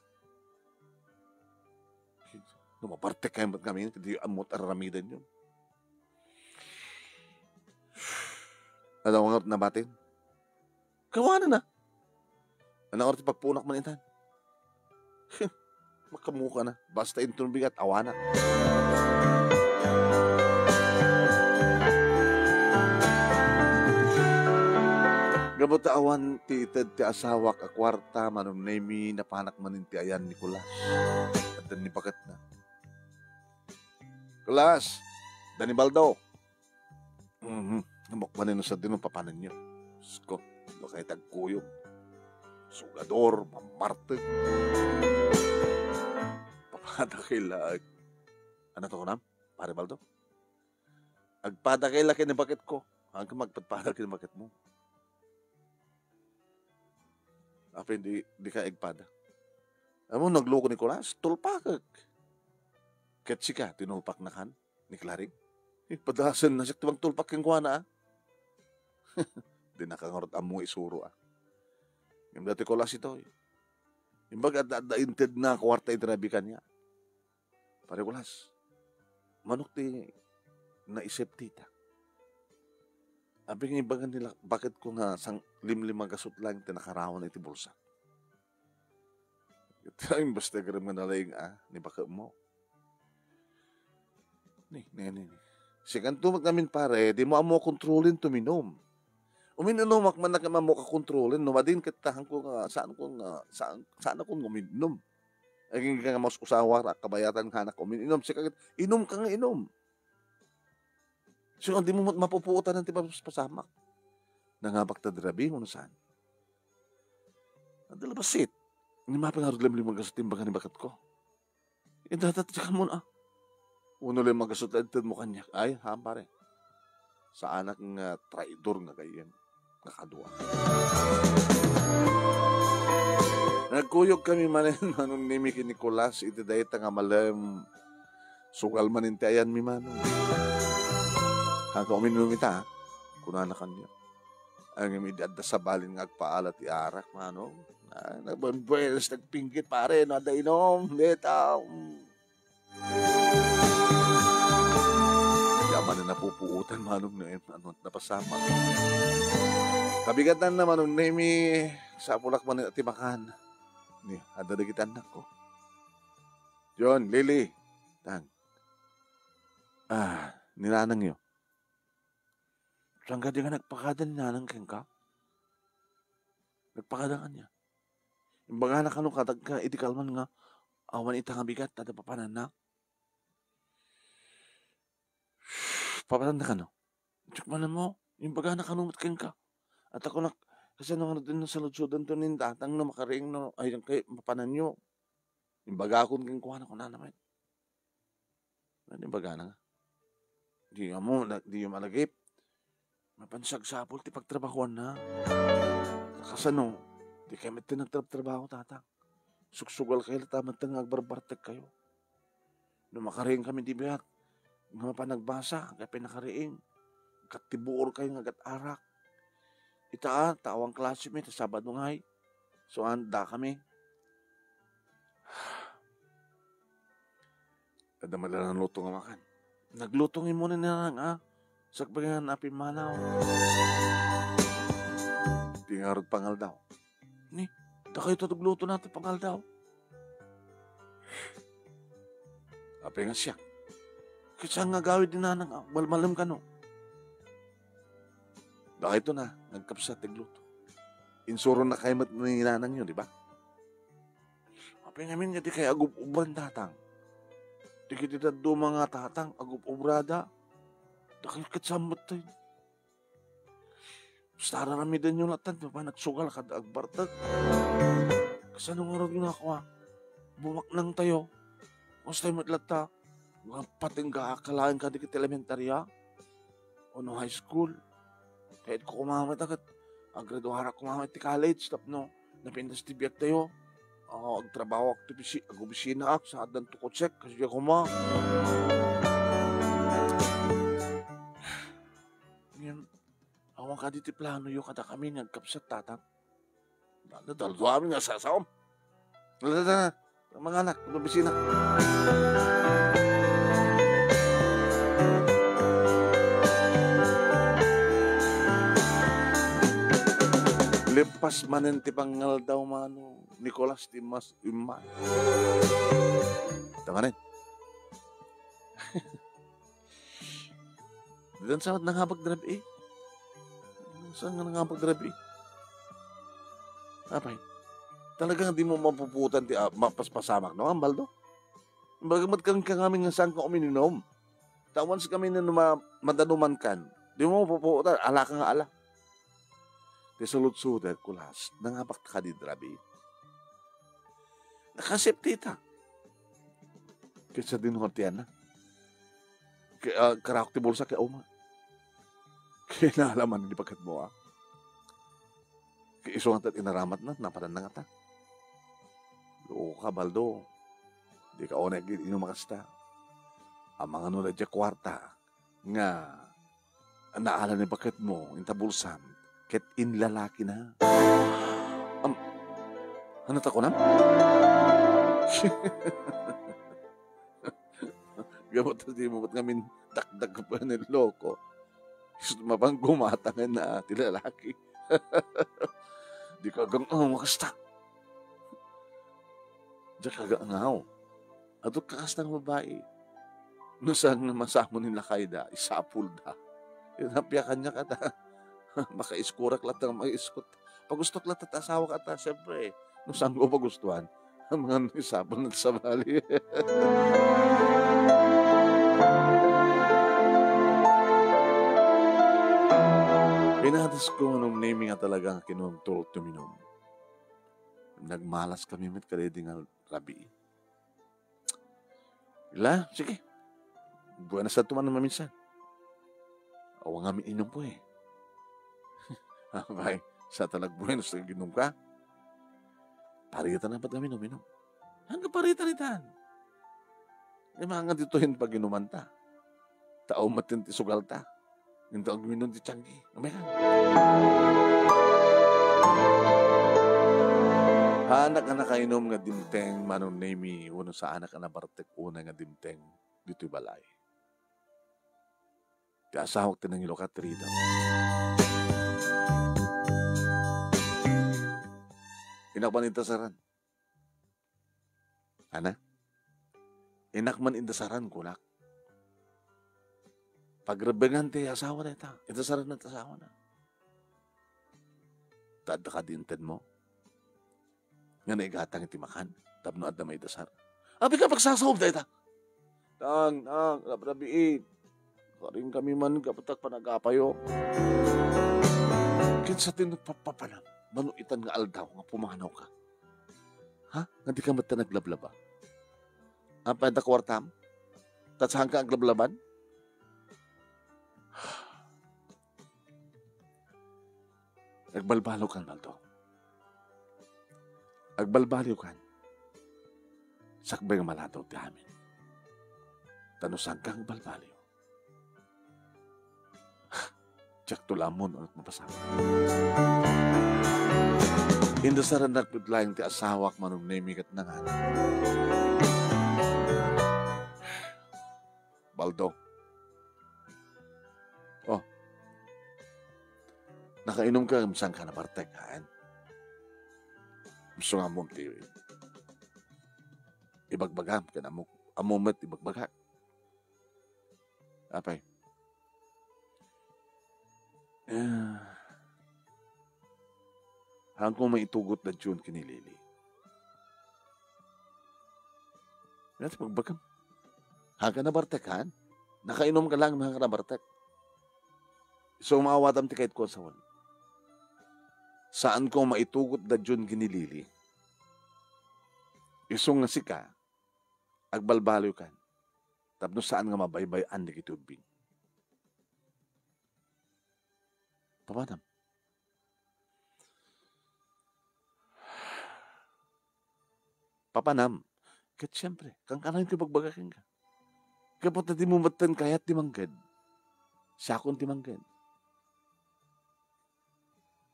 Lumaparte kayo ba't kami, hindi amot aramidan yun. Ano nga nabatin? Kawanan na. Ano nga pagpunak man intan? Makamuka na. Basta intong bigat, awanak. Gamot awan ti asawa ka kwarta manong nemi na panak manin ti ayan Nicolas. At dan ni bagat na. Nicolas, Dani Baldo. Namukmanin sa din papanan nyo. Sko, no kay tagkuyog. Sugador, mamartag. Papadakila. Ano to ko nam? Pare Baldo? Agpadakila kinibakit ko. Hanggang magpadpada kinibakit mo. Apa di ka igpada. Amo nagloko ni Nicolas, tulpakag. Ketsi ka, tinulpak na kan, ni Claring. Padasan na siya tibang tulpak yung kuha na. Di nakangorot amo isuro. Yung dati Nicolas ito. Yung baga da-inted na kwarta idrabi kanya. Pare Nicolas, manok ti naisip tita. Abing ibagan nila, bakit ko nga sang limlimang gasot lang tinakarawan iti bulsa. Ito ang basta garam nga nalaing ni baka mo. Ni. Siganto namin pare, di mo amo kontrolin tuminom. Uminumak man na mo kakontrolin, numadin kitahan ko nga, saan ako uminom. Aging nga mas usawa, kabayatan ka na uminom. Sikagit, inom ka nga inom. So, hindi mo mapupuutan ng tipos pasamak. Nangabak ta drabi mo saan. Ang dalabasit. Hindi mapangarod lang limang gasot timbangan ni bakat ko. Datatsakan mo na. Uno lang magasot lang mo kanya. Ay, pare. Sa anak nga traidor nga kayo yan. Nakadua. Nagkuyog kami manin manong nimi ki Nicolas. Iti dahi nga malam sugal manin ayan mi manong. Hanggang uminumita, kunana kanya. Ang imidad sa balin nga agpaalat iarak, manong. Nagbanbuelas, nagpinggit, pare, no, ada inom, letaw. Yaman na napupuutan, manong na napasama. Kabigatan na, manong nemi, sa pulak man at timakan. Ni, ada na kita anak ko. John, Lily, tang. Nilanang yun. Saan ka di ka nagpakada ni nanang keng ka? Nagpakada ka niya. Yung baga na kanong katag ka, idikal man nga, awan itang bigat, tada papanan na. Papanan na ka no? Tsikmanan mo, yung baga na kanong matkeng ka. At ako kasi nung ano din sa lutsudan to nin datang na makaring no, ay kay papanan nyo. Yung baga akong keng kuha na ko na naman. Ano yung baga na nga? Di yung malagip. Mapansag sapol, ti pagtrabahuan na. Kasano, di kayo may tinagtrabaho, tatang. Suksugal kayo, tamat na agbarbartag kayo. Nung makariing kami di biyak, nga panagbasa, kaya pinakariing. Katibuor kayo nga agat-arak. Tawang classmate, Sabado ngay. So, anda kami. Kada madalang luto nga makan. Naglutongin mo na nga, sakbagan napin manaw. Tingarod pangal daw. Ni, kayo tutugluto natin pangal daw. Ape nga siya. Kasi nga gawin din na malmalam ka no. Daka ito na, nagkapsa tigluto. Insuro na kayo ninanang yun, di ba? Ape namin nga di kayo agub-ubran tatang. Di kita do mga tatang, agub-ubrada. Dakikat samot tayo. Stara kami din yung latan. Pa nagsugal ka agbartag. Kasi anong araw yun ako bumak lang tayo. Mas tayo matlata. Mga pating kakalain ka dikit elementarya. O no high school. Kahit ko kumamit agad. Agraduara kumamit ti college. Tapno, napindas ti biyak tayo. Agtrabaho ak ti agubisina ak. Sa adan tukotsek. Kasi ako awang ka diti plano yung kada kami nagkapsat tatang. Daldo kami nga sasawam. Lala mga anak, nabisina. Lipas manen ti pangal daw mano, Nicolas ti mas iman. Tanganin. Diyan sa nanghabag drab Saan nga nangapag-drabi? Apay, talagang di mo mapuputan ti mapaspasamak no, Baldo? Bagamat kang kami nga saan ka uminom. Tawan sa kami na madanuman kan, Di mo pupuutan, ala ka nga ala. Di sulod-sudan kulas, nangapak ka di drabi. Nakasip tita. Kaysa din hortiyan na. Karakot ti bulsa kaya uma. Kaya naalaman di pagkat mo Kaya iso nga inaramat na, napanan na nga ta. Loo ka, baldo. Di ka onay inumakasta. Ang mga nula dya kwarta, nga, naala ni bakit mo, intabulsam, ket inlalaki na. Ano ta ko na? Gamot na di mo ba't ngamin dakdag pa ng loko. Mabang gumatangan na ati lalaki. Di ka gang makasta. Diyan ka gang Ato kakasta ng babae. Nusang masamo nila kayda, isapul da. Napyakan niya ka ta. Makaiskurak lahat ng mga iskot. Pagustok lahat at asawa ka ta, siyempre. Nusang ko pagustuhan. Ang mga isapul na sa bali. Pinahatas ko anong naming nga talagang kinuntul tuminom. Nagmalas kami mit karedi nga rabi. Ila, sige. Buwan na sa tuman naman minsan. Awang kami inom po Abay, sa talagbuwan sa ginom ka. Parita na ba't kami inom? Hanggang parita nitan. Mga ditohin pag inuman ta. Tao matin ti sugal ta. Yung taong minon ti Changi. Umayan. Anak ka nakainom nga dimteng manong nemi uno sa anak ka na bartek una nga dimteng dito'y balay. Kaya asawag tinangilo ka trida. Inakman intasaran. Ana? Inakman intasaran kunak. Pagrebengan ti asawa na ita. Intasaran na asawa na. Tada ka dinten mo. Nga naigatang iti makan. Tapno at na may dasar. Abi ka pagsasawag na ita. Tang, rabiin. Karing kami man kapatak panagapayo. Kinsa tinagpapapanam. Manuitan nga aldaw nga pumanaw ka. Ha? Nga di ka mata naglablaba. Apa yung kwartam? Tatsahan ka ang lablaban? Agbalbalo kan, Baldo. Agbalbalo kan. Sakbay nga malataw ti amin. Tanusan kang balbalo. Tsak tulamon at mapasama. Indasaran nagpudlayang ti asawak manong nemigat na nga. Baldo. Oh. Nakainom ka, saan ka na bartek, haan? Gusto nga mo, ibagbagam ka na mo. Amumet, ibagbagam. Apay. Hang kung may itugot na June kinilili. Yan, magbagam. Hang ka na bartek, haan? Nakainom ka lang, hang ka na bartek. So, maawatam ti kahit ko sa wala. Saan ko maitugot na June kinilili? Isong nga sika, agbalbalo kan. Tapno saan nga mabaybayan di kitubing. Papanam. Papanam. Kat siyempre, kang kanan ko pagbagakin ka. Kapot na di mo matan kayat di manggad. Sakon di manggad.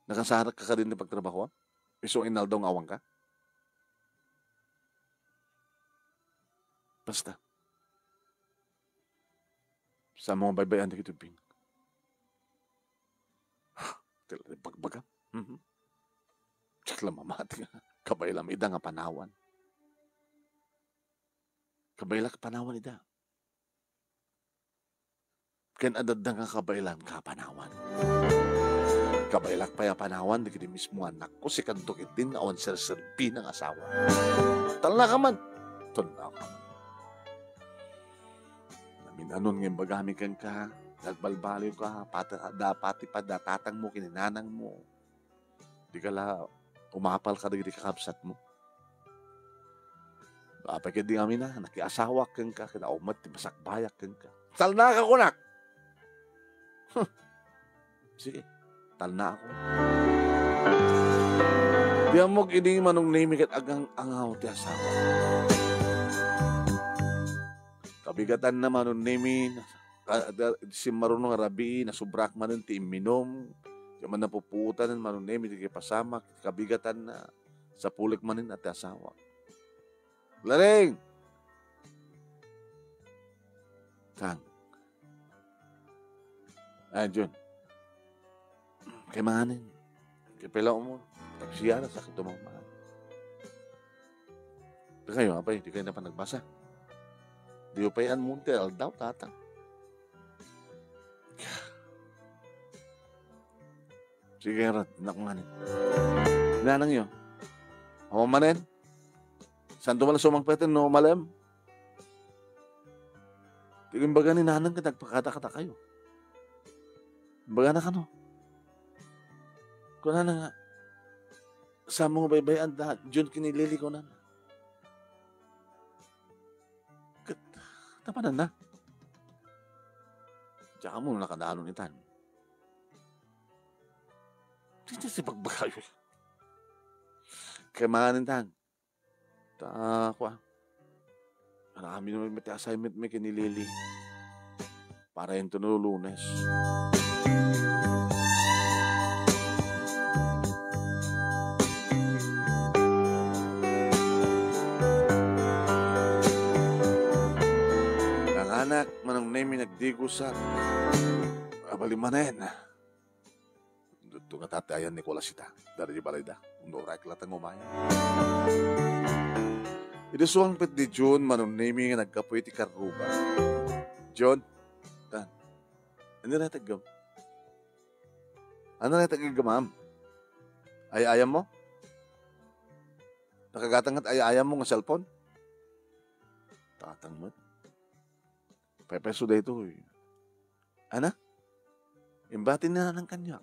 Nakasarak ka din na pagtrabaho? Isong inaldaw ng awang ka? Basta. Sa mga baybayan na kitubing. Pagbaga. Tsakla mamati nga. Kabayla ida nga panawan. Kabayla ka panawan ida. Ken adad nga kabaylan ka panawan. Kabaylak pa ya panawan, di kini mismo anak ko, si kantok itin nga awan serserbi ng asawa. Tala ka man. Tala ka man. Namin anon nga bagami kang ka, nagbalbaliw ka, pati pa datatang mo, kininanang mo. Di ka la, umapal ka, di kakabsat mo. Apay ka di kami na, nakiasawa kang ka, kinaumat, masakbayak kang ka. Talna ka, kunak! Sige, talna ako. Di mo gini manong nimikat agang angaw ti asawa. Kabigatan na manong nimi, si marunong rabi, nasubrak manon ti iminom, di man napuputan, manong nimi, di pasamak, kabigatan na, sa pulik manin at ti asawa. Laring! Kang. Ayun. Kay manin. Kay pelaw mo. Pagsiya na sakit tumamahal. Di kayo, apay, di kayo na pa nagbasa. Di ko payan mo, daw, tatang. Sige, Rod, nakumanin. Nanang yun. Ako manin. Saan tumala sumangpetin, no, malam? Di ko baga ni nanang ka, nagpakata-kata kayo. Baga na ka, no? Kung na nga, sa mga baybayan, Jun kinilili ko na. Tapanan na. Tsaka mo nakadaanon itan. Dito si pagbakayo. Kaya mga nintang. Takwa. Marami naman may assignment may kinilili. Para yung Lunes. Anak, manang name nagdigusa. Abalimanen. Ito nga tatayan ni Kolasita. Dari balay da. Undo rak latang umaya. Ito suwang pet di John, manang name nga nagkapoy ti Karuba. John, tan. Ano na tagam? Ano na tagagamam? Ay-ayam mo? Nakagatangat ay-ayam mo nga cellphone? Tatang mo. Pepeso da ito eh. Ana? Imbatin na ng kanya.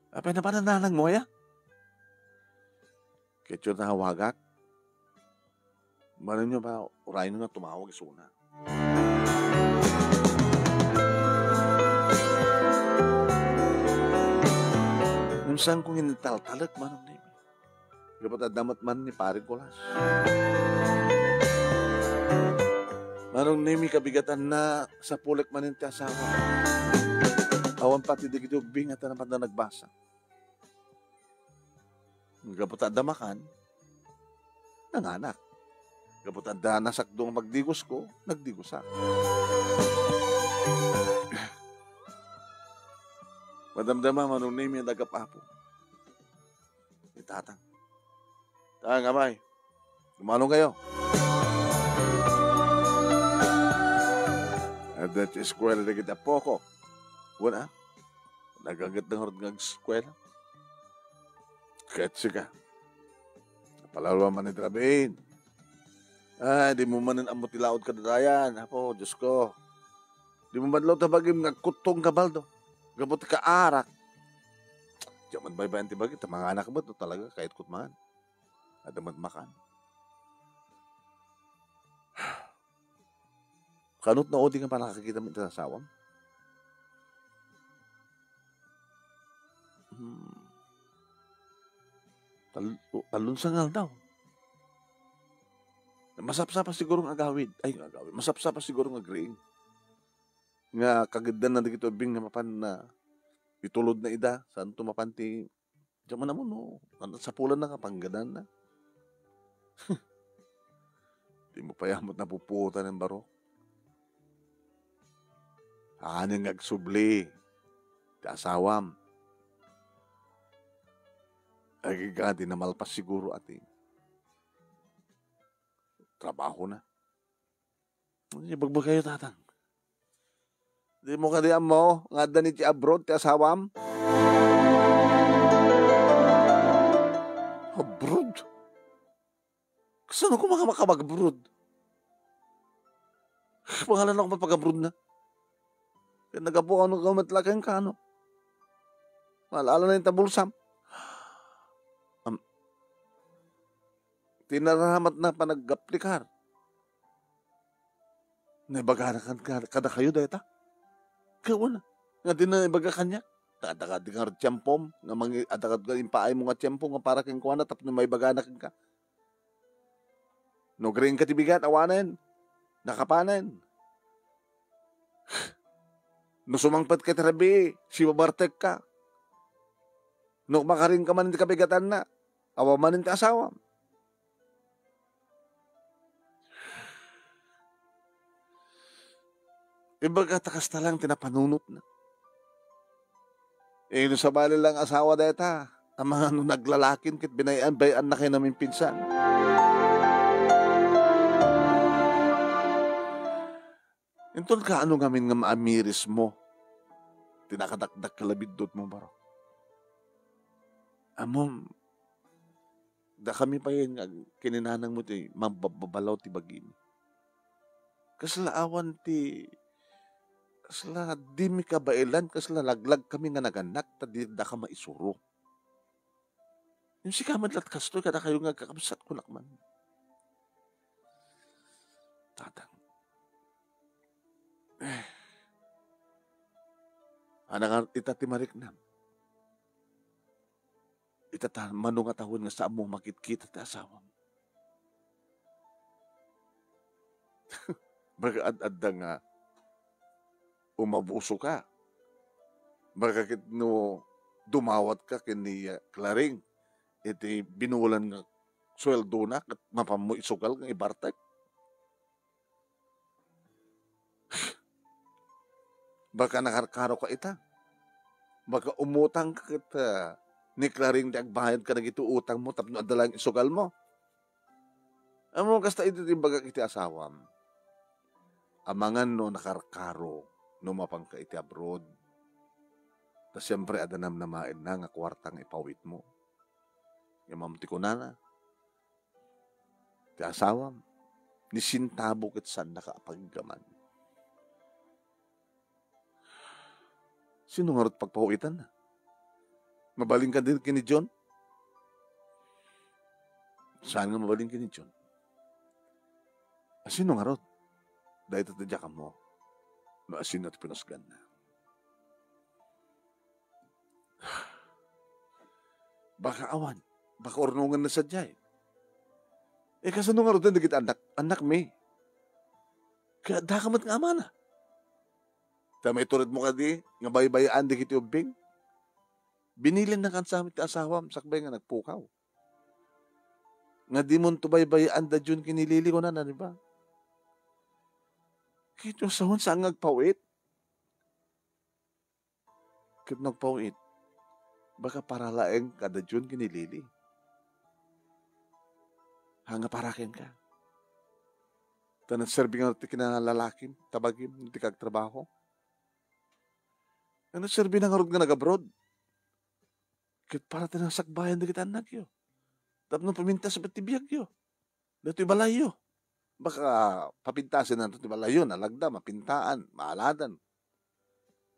Apay na pa nananang mo ya? Ketyo na hawagak. Manon nyo ba, urayin nyo na tumawag isuna. Nung kong initaltalag manong nimi. Gapat adamat man ni paring Kolas. Manong nimi kabigatan na sa pulik manin ti asawa. Awan pati digidubing at naman na nagbasa. Gaputan damakan, nanganak. Gaputan da nasakdong magdigos ko, nagdigos ako. Madamdama manong nimi ang nagapapo. Itatang. Tang, amay. Lumanong kayo. At that eskwela na kita poko. Wala. Nagagat ng horod ng eskwela. Ketsi ka. Napalalawa man itrabahin. Di mo man ang mutilaod ka dadayan. Apo, Diyos ko. Di mo man law tabagim nagkutong kabaldo. Gabot ka arak. Diyan man baybayan tibagit. Mga anak mo ito talaga kahit kutmaan. At makan. Kanot na o di nga pa nakakita mo ito sa asawang? Talunsangal daw. Masapsapa siguro ng agawid. Masapsapa siguro ng agreeing. Nga kagidan na dito bing nga mapan na itulod na ida. Saan tumapanti? Diyan man naman no. Sa pulan na kapanggadan na. Di mo payamot na puputan ng baro. Anong agsubli. Kasawam. Ay gadi na malpas siguro ating. Trabaho na. Bagbag kayo tatang. Di mo kadiam mo. Nga dani ti abroad ti asawam. Abroad? Saan ako makamag-abroad? Pangalan ako mapag-abroad na. Kaya nagabuka nung kamatlaking ka, ano? Maalala na yung tabulsam. Tinaramat na panag-aplikar. Naibagahan kada kayo dahil ta. Kaya wala. Nga din na ibaga kanya. Adakad nga tiyempom. Adakad nga impaay mo nga tiyempom. Nga para kang kuwana. Tapos na may bagana ka. No green ka tibigat. Awanan. Nakapanan. No sumangpat ka tirabi. Sibabartek ka. No makaring ka man hindi kabigatan na. Awamanin ka asawa. Ibaga takas na lang tinapanunot na. Sa bali lang asawa deta. Ang mga naglalakin kit bayan na kayo namin pinsan. Intol ka ano ngamin nga maamiris mo. Tinakadakdak kalabidot mo baro. Amom, da kami pa yun, kininanang mo ti, mababalaw ti bagin. Kasla awan ti, kasla di mi kabailan, kasla laglag kami nga naganak, tadi da ka maisuro. Yung si kamadlat kastoy, kada kayo nga kakabsat ko lakman. Tatang. Anang itatimarik na. Itata manong atahon nga sa among makit-kita ti asawam. Baga ad-adda nga umabuso ka. Baga kit no dumawat ka kini Klaring. Iti binulan nga sweldo na at mapamo isukal nga ibartek. Baka nakarkaro ka ita. Baka umutang ka kita. Ni Klaring di agbayad ka na ito utang mo tapno adalang isugal mo. Amo kasta ito timbaga iti asawam. Amangan no nakarkaro no mapang ka iti abroad. Ta siyempre adanam na main na nga kwartang ipawit mo. Yung mamti ko na. Ti asawam. Ni sintabo ket san nakapaggaman. Sino nga rin pagpawitan na? Mabaling ka din kini John? Saan nga mabaling kini John? Sino nga rin? Dahil tatadya ka mo, maasin at pinasgan na. Baka awan, baka ornungan na sadya eh. Kasano nga rin nagit anak me. Kaya dakamat nga ama na. Tamay turid mo ka di, nga baybayaan di kiti ubing. Binilin na kansamit ti asawam, sakbay nga nagpukaw. Nga di mo baybayaan da dyan kinilili ko na, di ba? Kito sahon saan ngagpawit? Kit nagpawit, baka para laeng kada dyan kinilili. Hanga parakin ka. Tanang serbi nga ti kinalalakim, tabagim, ti kagtrabaho. Ano serbi na nga nga nag-abroad? Kit para tinasakbayan na kita anak yo. Tapos pamintas sa patibiyag yo. Dito balayo. Baka papintasin na ito balayo, nalagda, mapintaan, maaladan.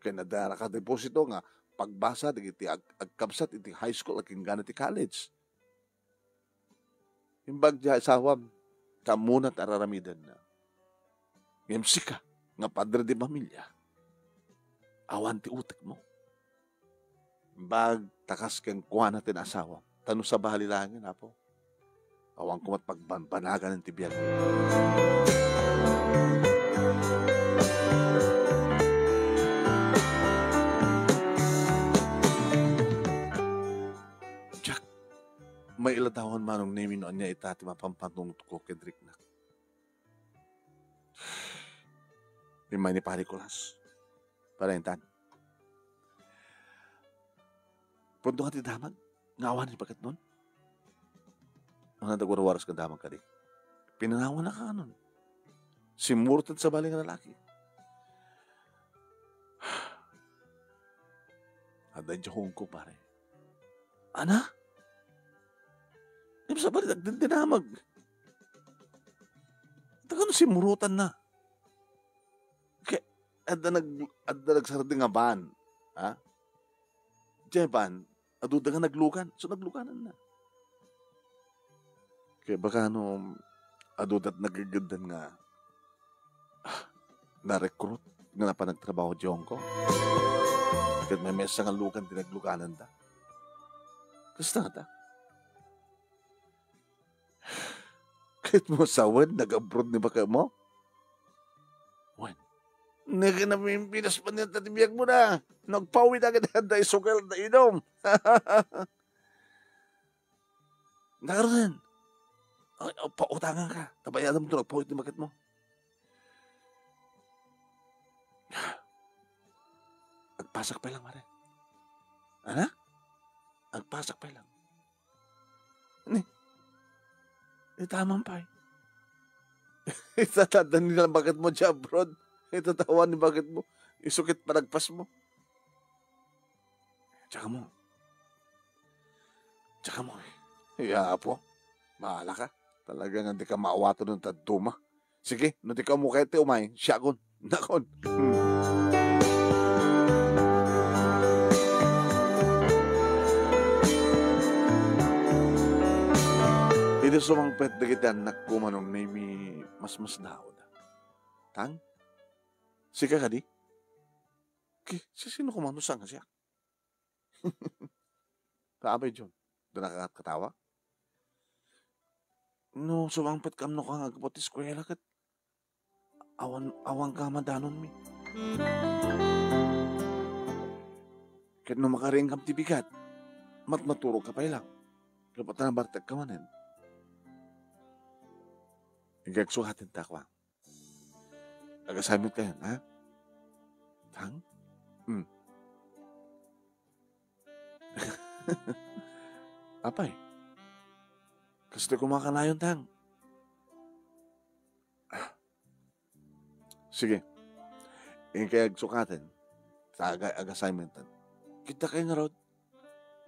Kaya nadara ka deposito nga, pagbasa, iti agkabsat, iti high school, aking gana ti college. Imbag diya isawam, kamunat araramidan na. Ngayam ka, nga padre di pamilya. Awan ti utek mo. Bag takas keng kuha natin asawa. Tanong sa bahali langin, apo. Awang kumat pagbanagan ng tibiyag. Jack, may ilatawan manong naminoan niya itati mapampantong ko kedrik na. May ni Parikulas. Para yung tan. Punto nga ti damag. Ngawan ni bagat nun. Ang nagwarawaras ka damag ka di. Pinanawan na ka nun. Simurtad sa baling lalaki. Aday dyan ko pare. Ana? Di ba sa balik dinamag? Taka no simurutan na. adda nagsardi nga ban. Ha? Diyan ban, aduda nga naglukan. So naglukanan na. Kaya baka adudat nagagandan nga na-recruit nga na pa nagtrabaho diyon ko. Kaya may mesa nga lukan, tinaglukanan ta. Kasta nga ta. Kahit mo sawan, nag-abroad ni baka mo? Wan. Naganamimpinas pa niya tatibiyag mo na. Nagpawi na agad na isugal na inom. Nakaroon. Pautangan ka. Tabayanan mo ito, nagpawit ni bakit mo. Agpasak pa lang, Mare. Ano? Agpasak pa lang. Ano? Tamang pa eh. Itatanda nila bakit mo dyan, bro. Itatawan ni bakit mo. Isukit panagpas mo. Tsaka mo. Iya po. Mahala ka. Talagang hindi ka maawato ng taduma. Sige, hindi ka mukete umay. Siyagon. Nakon. Ito sumangpet na kita nagkumanong na may mas daod. Tang? Sika ka di? Sino kumano saan ka siya? Kaabay John. Doon nakakatawa? No, sumangpet kam no kang agpot eskwela kat awan ka madanon mi. Kat no makaring kam tibigat, maturo ka pa ilang. Kapat na bartag ka manin. Igagsuhatin ta kwa. Agasamit ka yan, ha? Tang? Apay? Kasi kumakanayon, Tang. Sige. Yung kaya agsukatin sa ag-assignment. Kita kayo nga rod.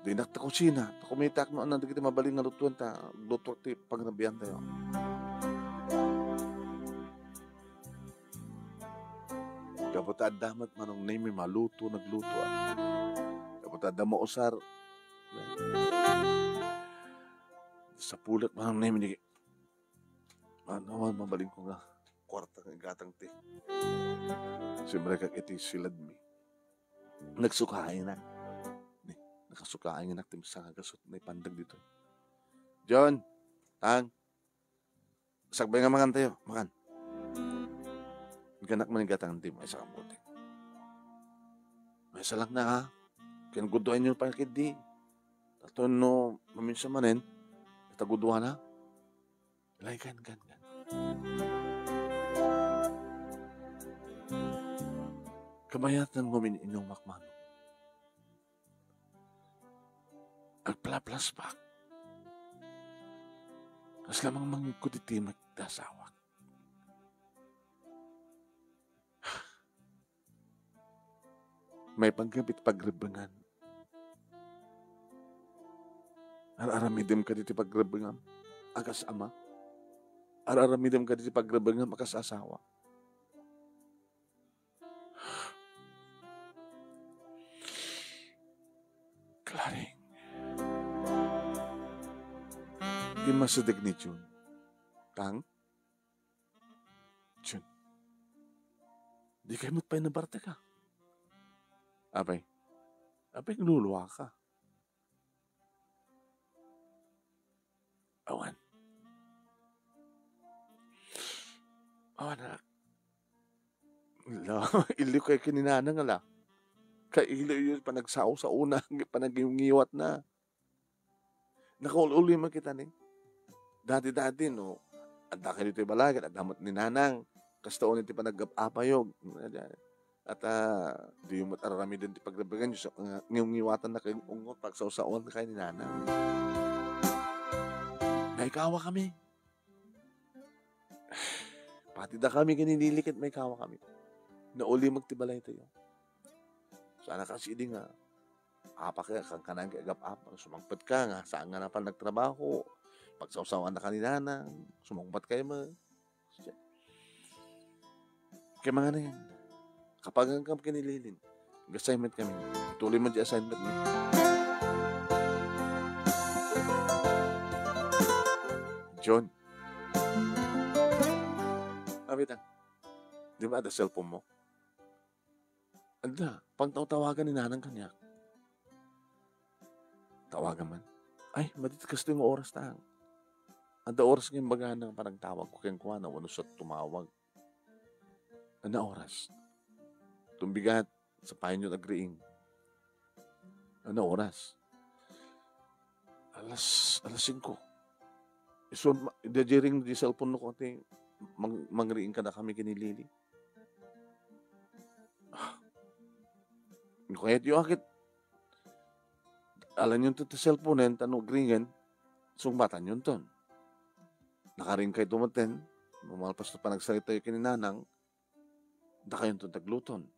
Di nakta kusina. Takumitak no, anong kita mabaling nga lutuan ta. Lutuan ti pag nabiyan tayo. Kapatad damat manong name maluto, nagluto. Kapatad da mausar. Sa pulat manong name ni ano, mabaling ko nga kwarta ng gatang ti. Siyempre kag iti silad mi. Nagsukain na. Nakasukain nga natin sa kagasot na ipandag dito. John, Tang, sagbay nga makan tayo. Makan. Ganak man yung gatang tim ay sa kamputi. May isa lang na ha. Kinaguduhan nyo pa kidi. Tato no, maminsa manin. Itaguduhan ha. Ilay gan. Kamayat ng ngumin inyong makmano. Agpala-plas pa. Kas lamang mangkuditi magdasawak. May panggabit pagrebangan. Araramidem ka diti pagrebangan. Agas ama. Araramidem ka diti pagrebangan. Akas asawa. Klaring. Di masadag ni Jun. Tang? Jun. Di kayo mo't pa'y nabarte ka. Abay luluwa ka. Awan na. Ilo kayo kininanang ala. Kailo yun, panagsaw sa una, panag-iwat na. Nakaululi man kita ni. Dati, no, anda kayo dito balagan, adamot ni nanang. Kastaon iti panag-apayog. At di yung matarami din di paglabagan yung ngiwatan na kayong ungot pagsausaon na kayo ni nanang. May kawa kami. Pati da kami kaninilikit, may kawa kami. Nauli magtibalay tayo. Sana kasi di nga, apa ka, kang kanang kagap-apa, sumangpat ka nga, saan nga na pa nagtrabaho, pagsausawan na kanina na, sumangpat kayo mo. Kaya mga na yan. Kapag ang kam kinililin, assignment kami. Ituloy mo di assignment mo. John, abitang, di ba ada cellphone mo? Anda, pag tawagan ni nanang kanya, tawagan man. Ay, madit kasi yung oras na. Anda oras ngayong baga ng parang tawag ko kayong kuha na wano sa tumawag. Anda oras. Tumbigat sa payon yung agreeing. Anda oras. Alas 5. So, dajiring di cellphone no konti, mangriing ka na kami kinilili. Kaya yung akit, alam yun to cellphone yan, tanong gringan, sungbatan yun ton. Nakaring kay tumaten, bumalpas na pa nagsalita yung kininanang, da kayo to tagluton.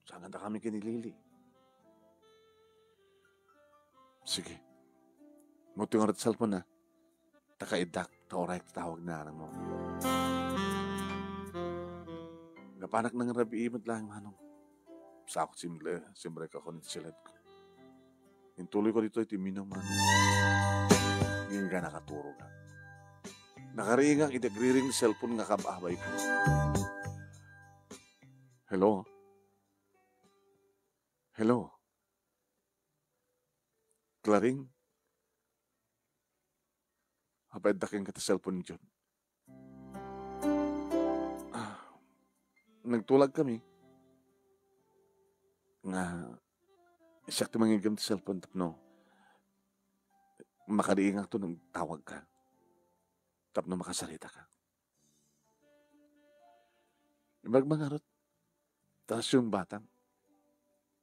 Saan na kami kinilili. Sige. Muti nga rin cellphone na. Takaidak, taoray, tawag na mo. Napanak ng rabi imot lang, manong. Sakot simbre ka ko nito silat ko. Yung tuloy ko dito, itiminaw manong. Ngayon ka nakaturo ka. Nakariingang itagriring cellphone nga kababay ko. Hello? Hello? Klaring? Apay daking ka ta cellphone ni John. Nagtulag kami. Nga, isakto mangigam ta cellphone tapno. Makariingang to nang tawag ka. Tapno makasalita ka. Magmangarot. Tapos yung batang.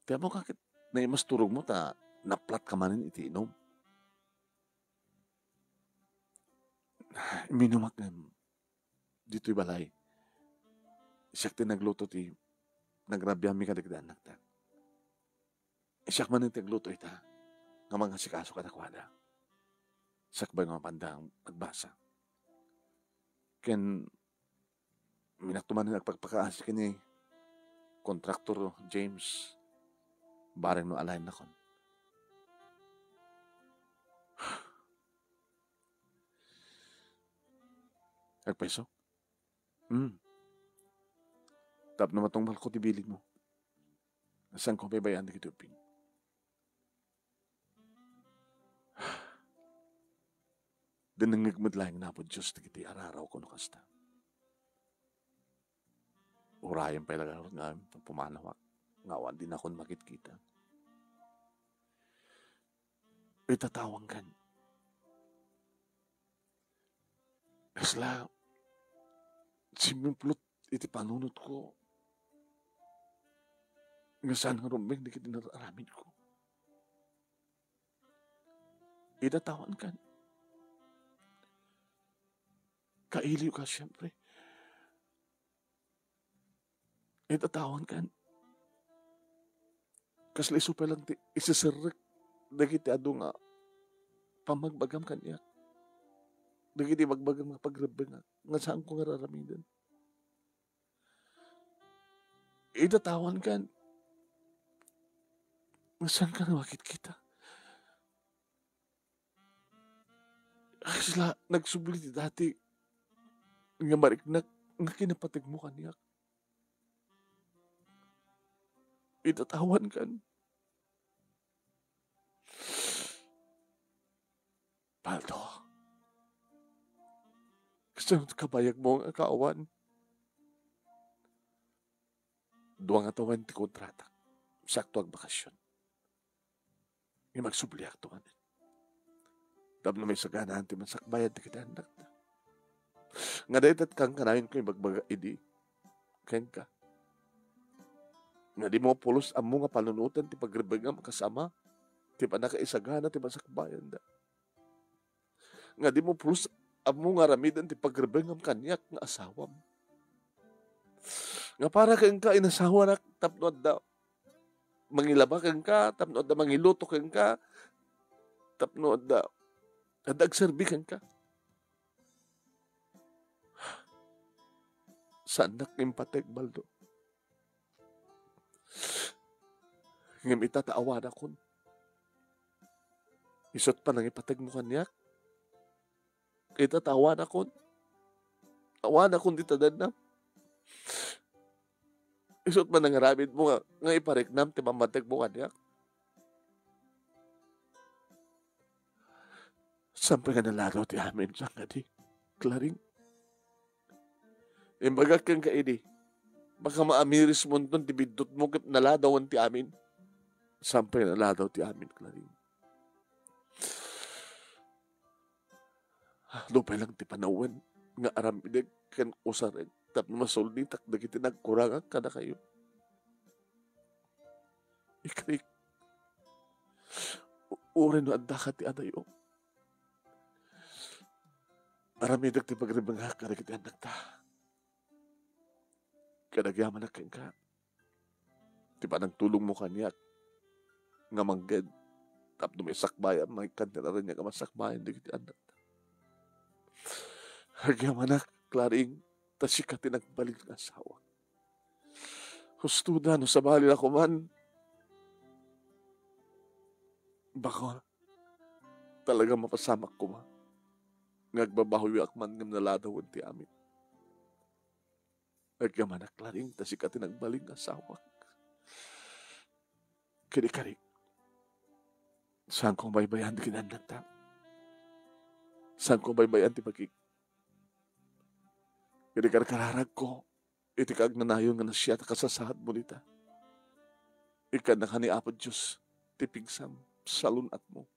Tiyan mo kakit na mas turog mo ta naplat ka manin iti inom. Minumak nga dito'y balay. Siyak ti nagluto ti nagrabya mi kadagdanak ta. Siyak man ti nagluto ita nga mga sikaso kadakwada. Siyak ba nga pandang magbasa. Ken minaktuman na nagpagpakaas kini kontraktor James bareng no align na kon. Nagpeso? Tap na matong malko ti bilig mo. Saan ko bayan di kituping? Dinangigmad lang na po Diyos na kiti araraw ko no kasta. Urayan pa ilaga nga pumanawak. Ngawan din akong makikita. Itatawang kan. Kasla, simplot iti panunot ko. Nga saan nga rumbeng di kiti nararamid ko. Itatawang kan. Kailiw ka siyempre. Itatawang kan. Kasla iso pa lang isasarek dagiti ado nga pamagbagam kanya. Dagiti magbagam nga pagrabe nga saan ko nga raramidan. Idatawan kan. Nga saan ka nawakit kita. Kasla nagsubli dati nga mariknak nga kinapatig mo kaniyak. Idatawan kan. Paldo. Gusto kabayag mo ang kaawan. Duwang atawan ti kontrata. Sakto ang bakasyon. Yung magsubli aktuan. Dam na may saganahan ti mansakbayad ti kita anak na. Nga dahil at kang kanayin ko yung bagbaga idi. Kain ka. Nga di mo pulos amo nga panunutan ti pagribagam kasama. Ti panakaisagana ti mansakbayan da. Nga di mo pulos amo nga ramidan ti pagribagam kanyak nga asawam. Nga para kang ka inasawa na tapno da mangilaba kang ka, tapno da mangiluto kang ka, tapno da agserbi kang ka. Saan na kimpatek baldo? Ngam itataawa na kon. Isot pa nang ipatag mo kanyak. Itatawa na kon. Awa na kon di tadan na. Isot pa nang ramid mo nga ipariknam ti mamatag mo kanyak. Sampai nga nalaraw ti amin sa di. Klaring. Imbagak kang kaidi. Baka maamiris mo nun ti bidot mo kip naladawan ti amin. Sampai naladaw ti amin, Klaring. Lupay lang ti panawan nga aramidag kan usarag tapno masulditak dagiti nagkurangan kada kayo. Ikrik. Uren no adda ka ti adayo. Aramidag ti pagribangak kada kiti anak ta. Kadagyaman na ka. Ti panang tulong mo kanyak nga mangged tapno may sakbayan may kanta rin niya ka masakbayan dagiti anak ta. Hagyaman na, Klaring, tasika tinagbalik ng asawa. Husto na, no sa bali na kuman, baka talaga mapasamak ko ma. Ngagbabahoy akman ng naladawin ti amin. Hagyaman na, Klaring, tasika tinagbalik ng asawa. Kini-karing, saan kong baybayan di kinanak ta? Saan kong baybayan ti pagkik? Kini kararag ko, iti kag nanayon nga nasya ta kasasahad mo nita. Ikan na kani Apo Diyos, tipigsam, salunat mo.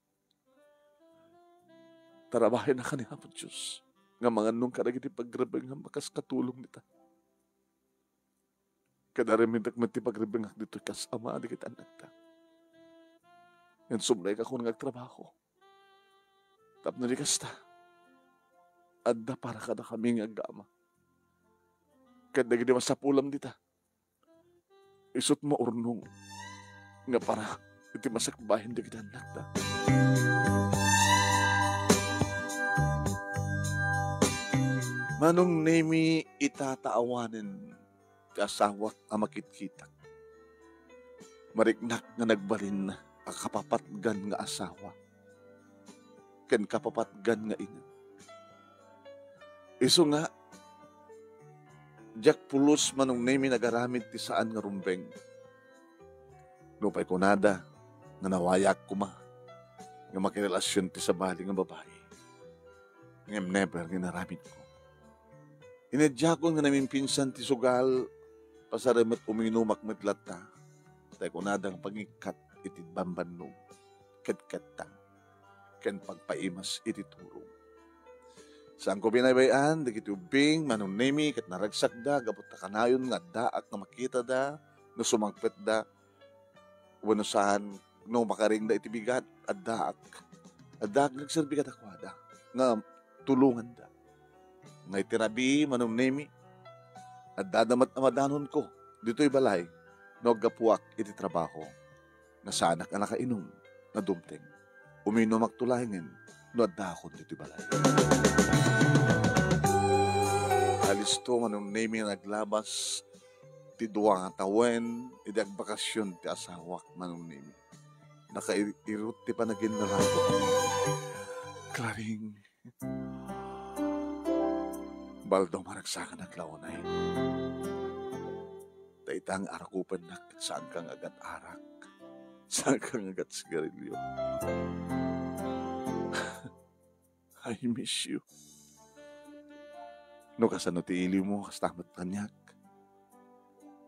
Tarabahin na kani Apo Diyos, nga mga nung karagiti pagrabang nga makas katulong nita. Kadarimintak man ti pagrabang dito kas ama di kita anak ta. Yan sumlay ka kung nagtrabaho. Tapno di kasta, adda para ka na kaming agama. Kada gini masapulam dita. Isot mo urnong. Nga para iti masakbahin di kita anak ta. Manong nemi itataawanin kasawak ang makitkitak. Mariknak nga nagbalin na ang kapapatgan nga asawa. Ken kapapatgan nga ina. Iso nga Jack pulos manong nemi nagaramid ti saan nga rumbeng. Lupay ko nada, nga nawayak ko ma, nga makirelasyon ti sa bali nga babae. Ngem never nga naramid ko. Inadya ko nga namin pinsan ti sugal, pasaramat uminumak matlat ta, tay ko nadang pangikat iti bambanong, kat-katang, ken pagpaimas iti turong. Saan ko binabayan, dagiti ubing, manong nemi, kat naragsak da, gabot na kanayon nga daak nga makita da, no sumangpet da, wano saan, no makaring da iti bigat, at daak. At daak nagserbi ka takwada, nga tulungan da. Nga itirabi, manong nemi, at dadamat na madanon ko, dito'y balay, no gapuak iti trabaho, nga saanak ang nakainom, na dumteng, uminom magtulangin, no at dakon dito'y balay. Alisto manong nemi naglabas ti duwa nga tawen iti agbakasyon ti asawak manong nemi. Nakairot ti panagin na rato. Klaring. Baldo maragsakan at launay. Taitang arakupan na saan kang agat arak. Saan kang agat sigarilyo. I miss you. No kasano ti ili mo, kastamat kanyak.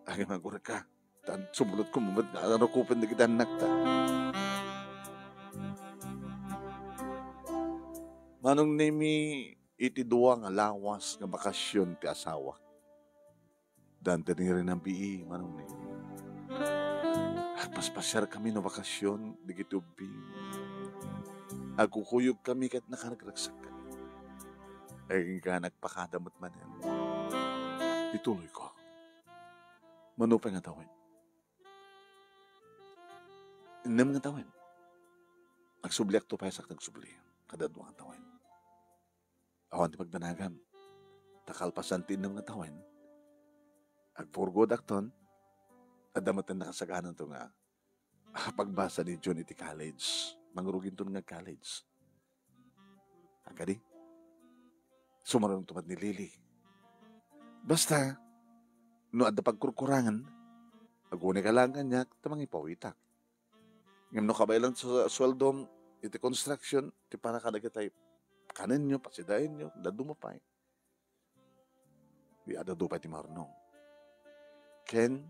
Agin magurag ka. Tan sumulot ko mumad na ano kupin na kita anak ta. Manong nemi iti duwa nga lawas nga bakasyon ti asawa. Dan rin ang bii, manong nemi. At paspasyar kami no bakasyon, digit ubing. Agkukuyog kami kat nakaragragsak kami. Ay ka nagpakadamot man yan. Ituloy ko. Manupay nga tawin. Inam nga tawin. Agsubliak to payasak nagsubli. Kadadwa nga tawin. Awan ti pagdanagam. Takalpasan ti inam nga tawin. Agpurgod akton. At damatan nakasaganan to nga pagbasa ni John iti college. Mangrugin to nga college. Agadi? Sumarong tumad ni Lily. Basta, no adda pagkurkurangan, agune kalangan niya, tamang ipawitak. Ngam no kabaylan sa sweldo, iti construction, iti para kadagitay, kanin nyo, pasidain nyo, dadumapay. Di ada dupay ti marunong. Ken,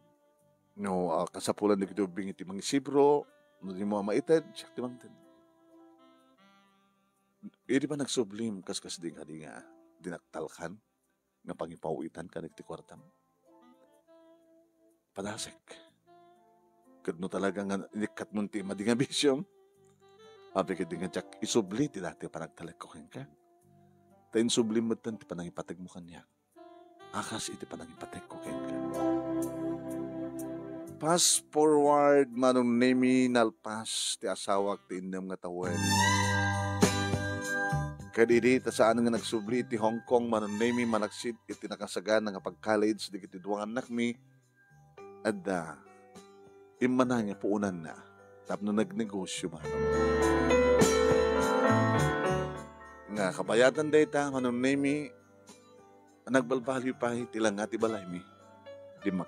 no, kasapulan di kito bing iti mga sibro, no di mo maitad, siyak ti mangtid. Hindi pa nagsublim, kas di nga dinaktalkan, nga pangipawitan ka nagti kwartam. Padasek. Kadno talaga nga inikat mo ti madinga bisyom. Habi ka di nga tsak isubli, ti dati panagtalag ko ka. Tayin sublim mo ti panangipatag mo kanya. Akas iti panangipatag ko ka. Fast forward manong nemi nalpas ti asawak ti indam nga tawen. Kadiri ta saan nga nagsubli ti Hong Kong manong nemi manaksid iti nakasagan nga pag-college di kiti duwang anak mi. Adda imana niya puunan na tapno nagnegosyo man. Nga kabayatan dayta manong nemi nagbalbali pa tilang ati balay mi.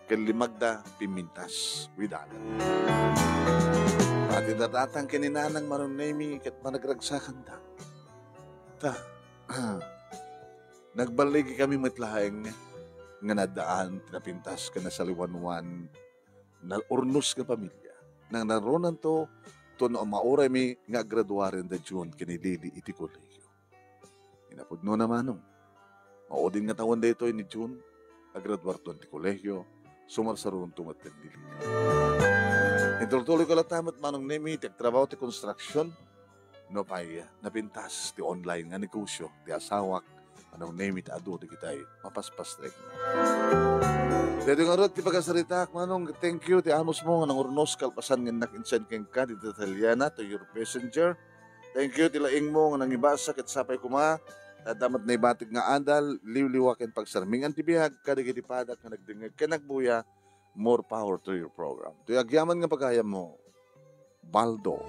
Limagda pimintas widalan. Pati datatang kininanang marunemi kat managragsakan ta. Nagbaligi kami matlaeng nga nadaan tinapintas ka na sa liwanwan na urnos nga pamilya. Nang naronan to no mauray mi nga graduaren da June kinilili iti kolegyo. Inapudno namanong. Maudin nga tawan dito ni June agraduar to iti kolegyo sumarsaroon tumatid dili. Intultuloy ko latamat manong nemi ti trabaho ti construction no pay napintas ti online nga negosyo ti asawak anong nemi ti adu ti kitay mapaspas trek. Dito nga ron ti pagkasarita manong thank you ti amos mo nga nang urnos kalpasan nga nakinsan keng ka ti Italiana to your messenger. Thank you ti laing mo nga nangibasa ket sapay kuma damat na ibatig nga andal, liwliwakin pagsarmingan ti bihag, kadigiti padak nga nagdingag kanagbuya, more power to your program. Tuyagyaman nga pagkaya mo, Baldo.